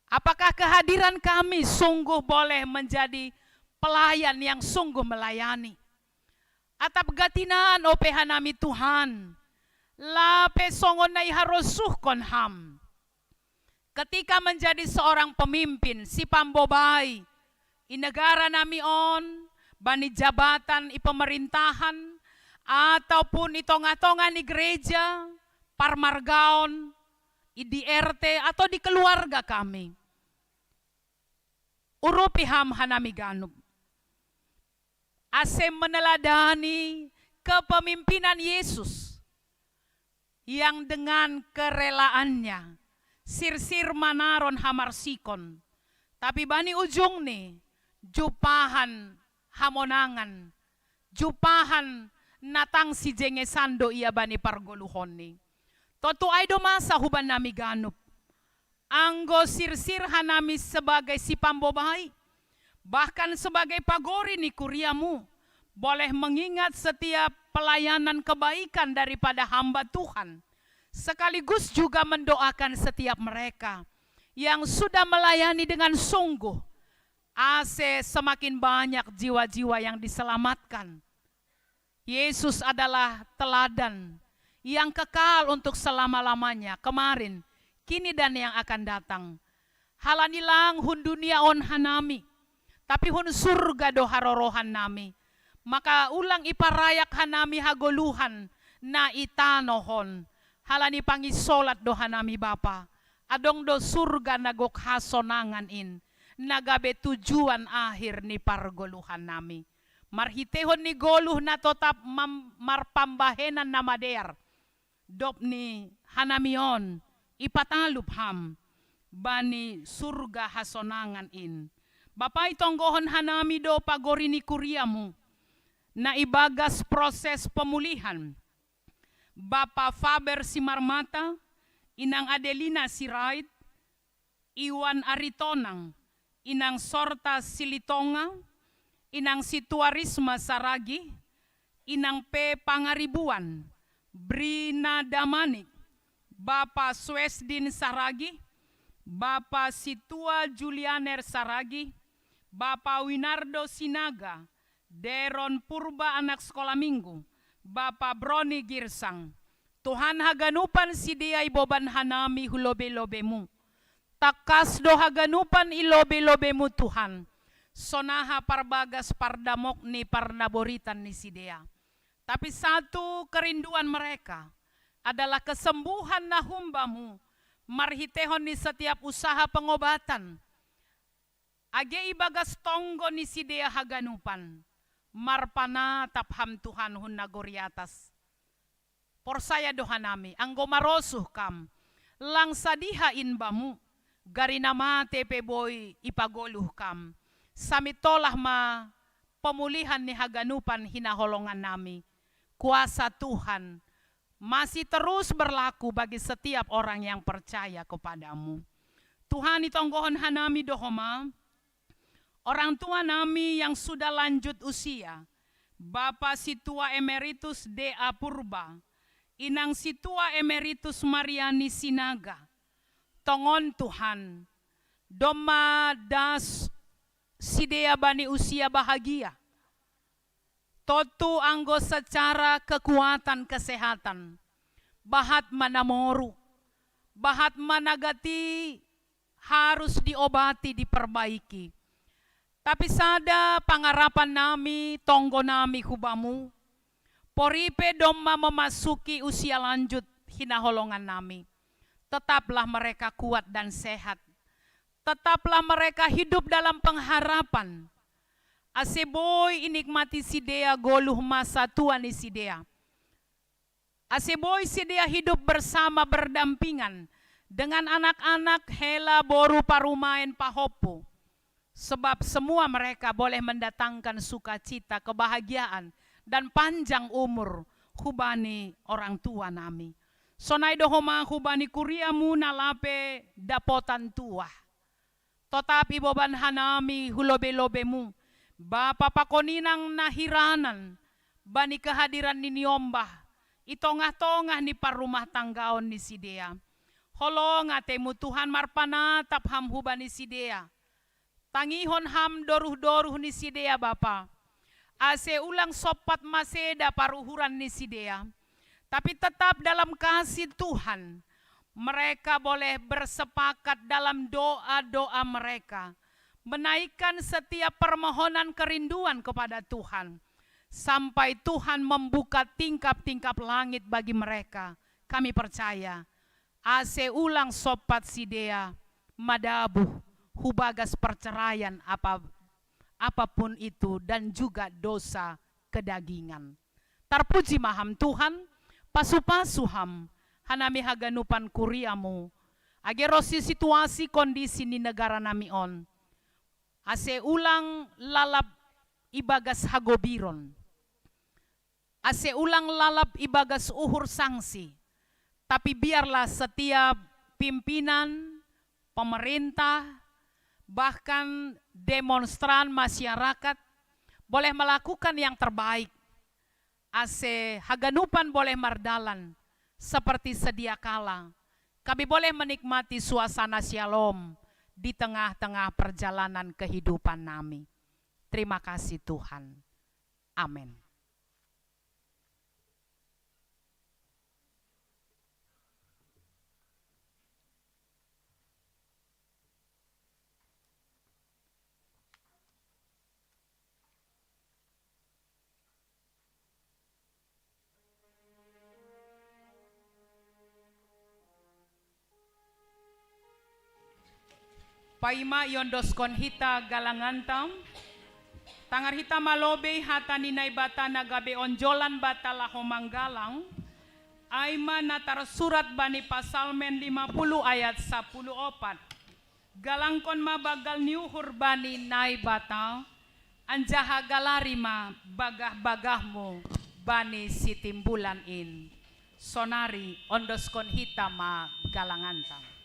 Apakah kehadiran kami sungguh boleh menjadi pelayan yang sungguh melayani? Atap gatinan opehan nami Tuhan, lape songon nai harosuh kon ham. Ketika menjadi seorang pemimpin, si pambobai, i negara nami on, bani jabatan i pemerintahan, ataupun i tonga-tonga ni gereja, parmargaon, di RT atau di keluarga kami. Urupi ham hanami ganub. Ase meneladani kepemimpinan Yesus yang dengan kerelaannya sir-sir manaron hamarsikon. Tapi bani ujung nih jupahan hamonangan, jupahan natang si jenge sando iya bani pargoluhon ni. Totu aido masa huban nami ganup. Anggo sir-sir hanami sebagai si pambobai, bahkan sebagai pagori ni kuriamu, boleh mengingat setiap pelayanan kebaikan daripada hamba Tuhan. Sekaligus juga mendoakan setiap mereka yang sudah melayani dengan sungguh. Ase semakin banyak jiwa-jiwa yang diselamatkan. Yesus adalah teladan yang kekal untuk selama-lamanya, kemarin, kini dan yang akan datang. Halanilang hun dunia on hanami, tapi hun surga do harorohan nami. Maka ulang iparayak hanami hagoluhan na itanohon. Halani pangisolat do hanami Bapa. Adong do surga nagok hasonangan in. Nagabe tujuan akhir ni pargoluhan nami. Marhitehon ni goluh na totap marpambahenan na mader. Dop ni hanamion ipatalup ham. Bani surga hasonangan in. Bapa itonggohon hanami do pagori ni kuriamu. Na ibagas proses pemulihan. Bapa Faber Simarmata, Inang Adelina Sirait, Iwan Aritonang, Inang Sorta Silitonga, Inang Situarisma Saragi, Inang P. Pangaribuan, Brina Damanik, Bapa Swesdin Saragi, Bapa Situa Julianer Saragi, Bapa Winardo Sinaga, Deron Purba anak sekolah minggu, Bapa Broni Girsang, Tuhan haganupan si dia iboban hanami hulobe-lobemu. Takas do haganupan ilobe-lobemu Tuhan. Sonaha parbagas pardamok ni parnaboritan ni si dia. Tapi satu kerinduan mereka adalah kesembuhan na humbamu. Marhitehon ni setiap usaha pengobatan. Age ibagas tonggo ni si dia haganupan. Marpana tapham Tuhan hun nagori atas. Porsaya doha nami, anggo marosuh kam, lang sadiha inbamu, gari nama tepe boy ipagoluh kam. Samitolah ma pemulihan ni haganupan hinaholongan nami. Kuasa Tuhan masih terus berlaku bagi setiap orang yang percaya kepadamu. Tuhan itonggohon hanami dohoma, orang tua nami yang sudah lanjut usia, Bapak Situa Emeritus D.A. Purba, Inang Situa Emeritus Mariani Sinaga, tongon Tuhan, doma das sidea bani usia bahagia, totu anggo secara kekuatan kesehatan, bahat manamoru, bahat managati harus diobati, diperbaiki. Tapi sada pangarapan nami, tonggo nami hubamu, poripe domma memasuki usia lanjut hinaholongan nami. Tetaplah mereka kuat dan sehat. Tetaplah mereka hidup dalam pengharapan. Aseboy inikmati sidea goluh masa tua ni sidea. Aseboy sidea hidup bersama berdampingan dengan anak-anak hela boru parumain pahopo. Sebab semua mereka boleh mendatangkan sukacita, kebahagiaan, dan panjang umur hubani orang tua nami. Sonai dohoma hubani kuriamu nalape dapotan tua. Tetapi boban hanami hulobe-lobemu. Bapa pakoninang nahiranan, bani kehadiran ni niombah. Itongah-tongah ni parumah tanggaon ni sidea. Holonga temu Tuhan marpana tapham hubani sidea. Tangihon ham doruh-doruh ni sidea Bapa. Ase ulang sopat maseda paruhuran ni sidea. Tapi tetap dalam kasih Tuhan. Mereka boleh bersepakat dalam doa-doa mereka. Menaikkan setiap permohonan kerinduan kepada Tuhan. Sampai Tuhan membuka tingkap-tingkap langit bagi mereka. Kami percaya. Ase ulang sopat sidea. Madabuh. Hubagas perceraian apapun itu dan juga dosa kedagingan. Terpuji maham Tuhan, pasu-pasuham, hanami haganupan kuriamu, agerosi situasi kondisi di negara nami on. Ase ulang lalap ibagas hagobiron. Ase ulang lalap ibagas uhur sanksi. Tapi biarlah setiap pimpinan, pemerintah, bahkan demonstran masyarakat boleh melakukan yang terbaik. Ase haganupan boleh mardalan seperti sedia kala. Kami boleh menikmati suasana shalom di tengah-tengah perjalanan kehidupan kami. Terima kasih Tuhan. Amin. Paima yondoskon hita galangantam. Tangar hita malobe hata ninay bata nagabe onjolan bata lahomanggalang. Aima natar surat bani pasalmen 50 ayat 14. Galangkon mabagal niuhur bani nai bata. Anjaha galarima bagah-bagahmu bani sitimbulan in. Sonari ondoskon hitama galangantang.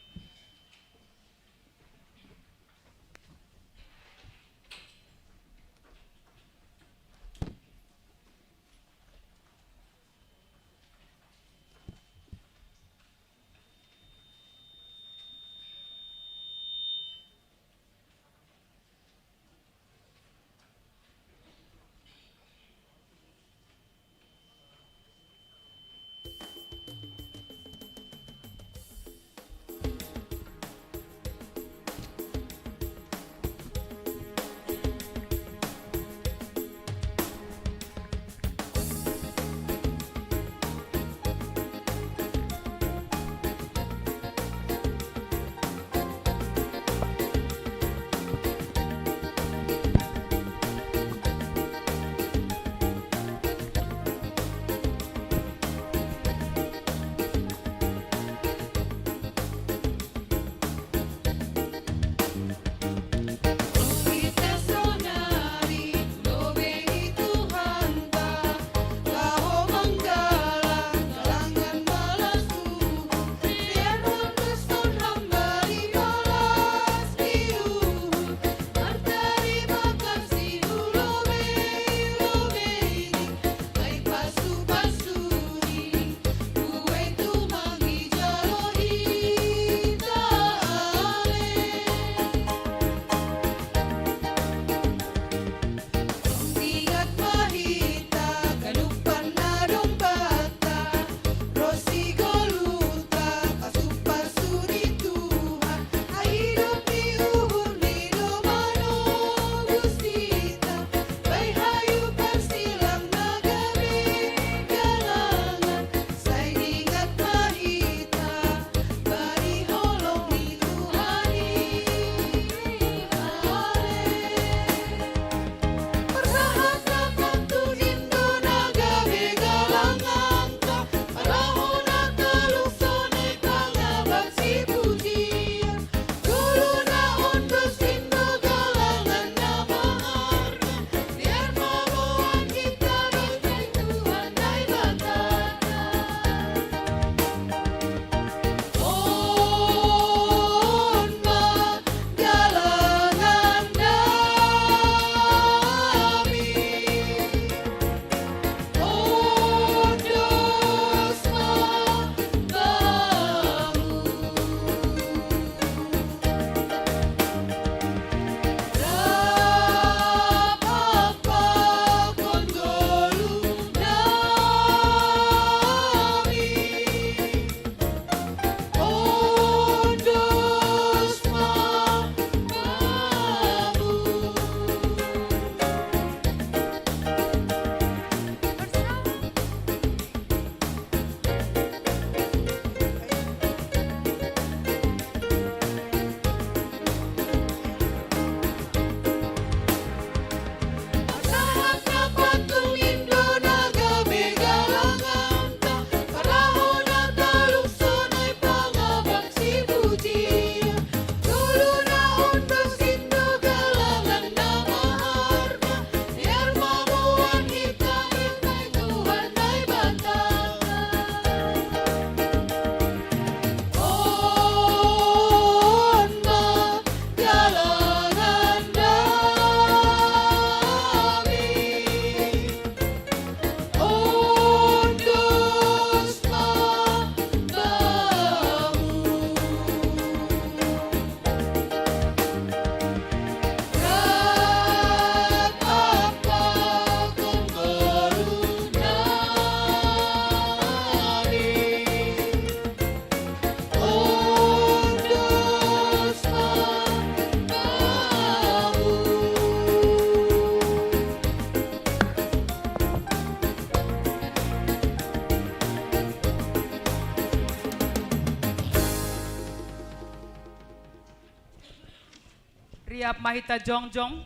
Siap Mahita Jongjong.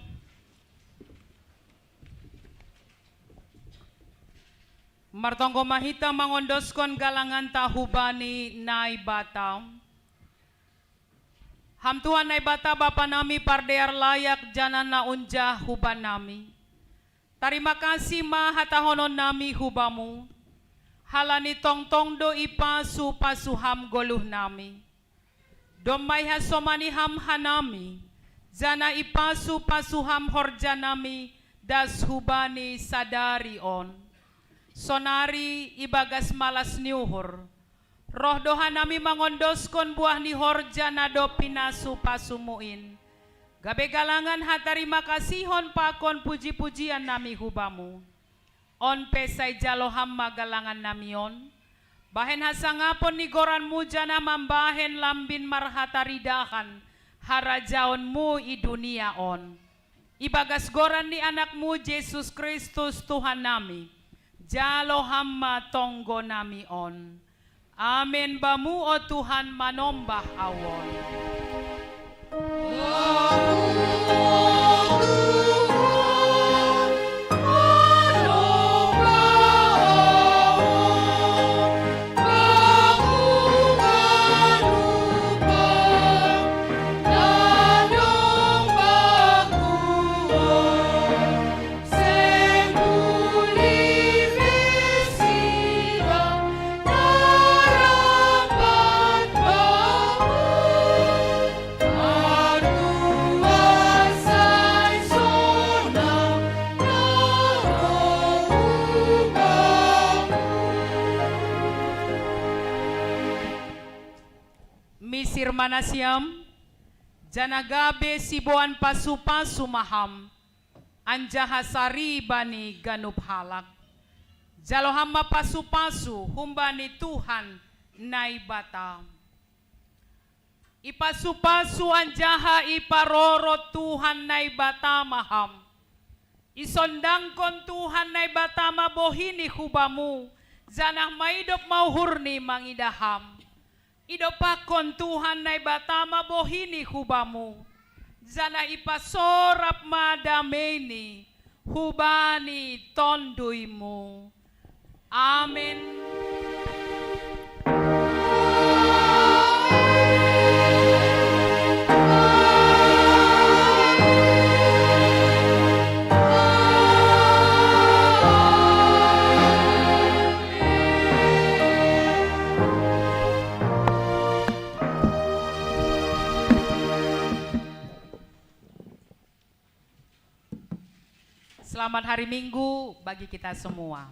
Martonggo Mahita mangondoskon galangan tahubani nai batang. Hamtuhan nai bata bapa nami pardear layak janana unjah huban nami. Terima kasih mahatahonon nami hubamu. Halani tongtong do ipasu pasuham goluh nami. Domai hasomani ham hanami. Jana ipasu pasuham horjanami das hubani sadari on. Sonari ibagas malas niuhur. Roh doha nami mangondoskon buah ni horjana do pinasu pasumuin. Gabe galangan hatarima kasihon pakon puji-pujian nami hubamu. On pesai jalo hamma galangan namion. Bahen hasangapon ni goran mujana mambahen lambin marhataridahan. Harajaonmu i dunia on. Ibagas goran ni anakmu Yesus Kristus Tuhan nami. Jalo hamma tonggo nami on. Amin bamu o Tuhan manombah awon. Misir manasiam, janagabe sibuan pasu-pasu maham, anjahasari bani ganup halak. Jalohama pasu-pasu humbani Tuhan nai bata. Ipasu-pasu anjaha iparoro Tuhan nai bata maham. Isondangkon Tuhan nai bata mabohini hubamu, janah maidop mauhurni mangidaham. Idopakon Tuhan nai batama bohini hubamu. Zana ipasorap madameni hubani tonduimu. Amin. Selamat hari Minggu bagi kita semua.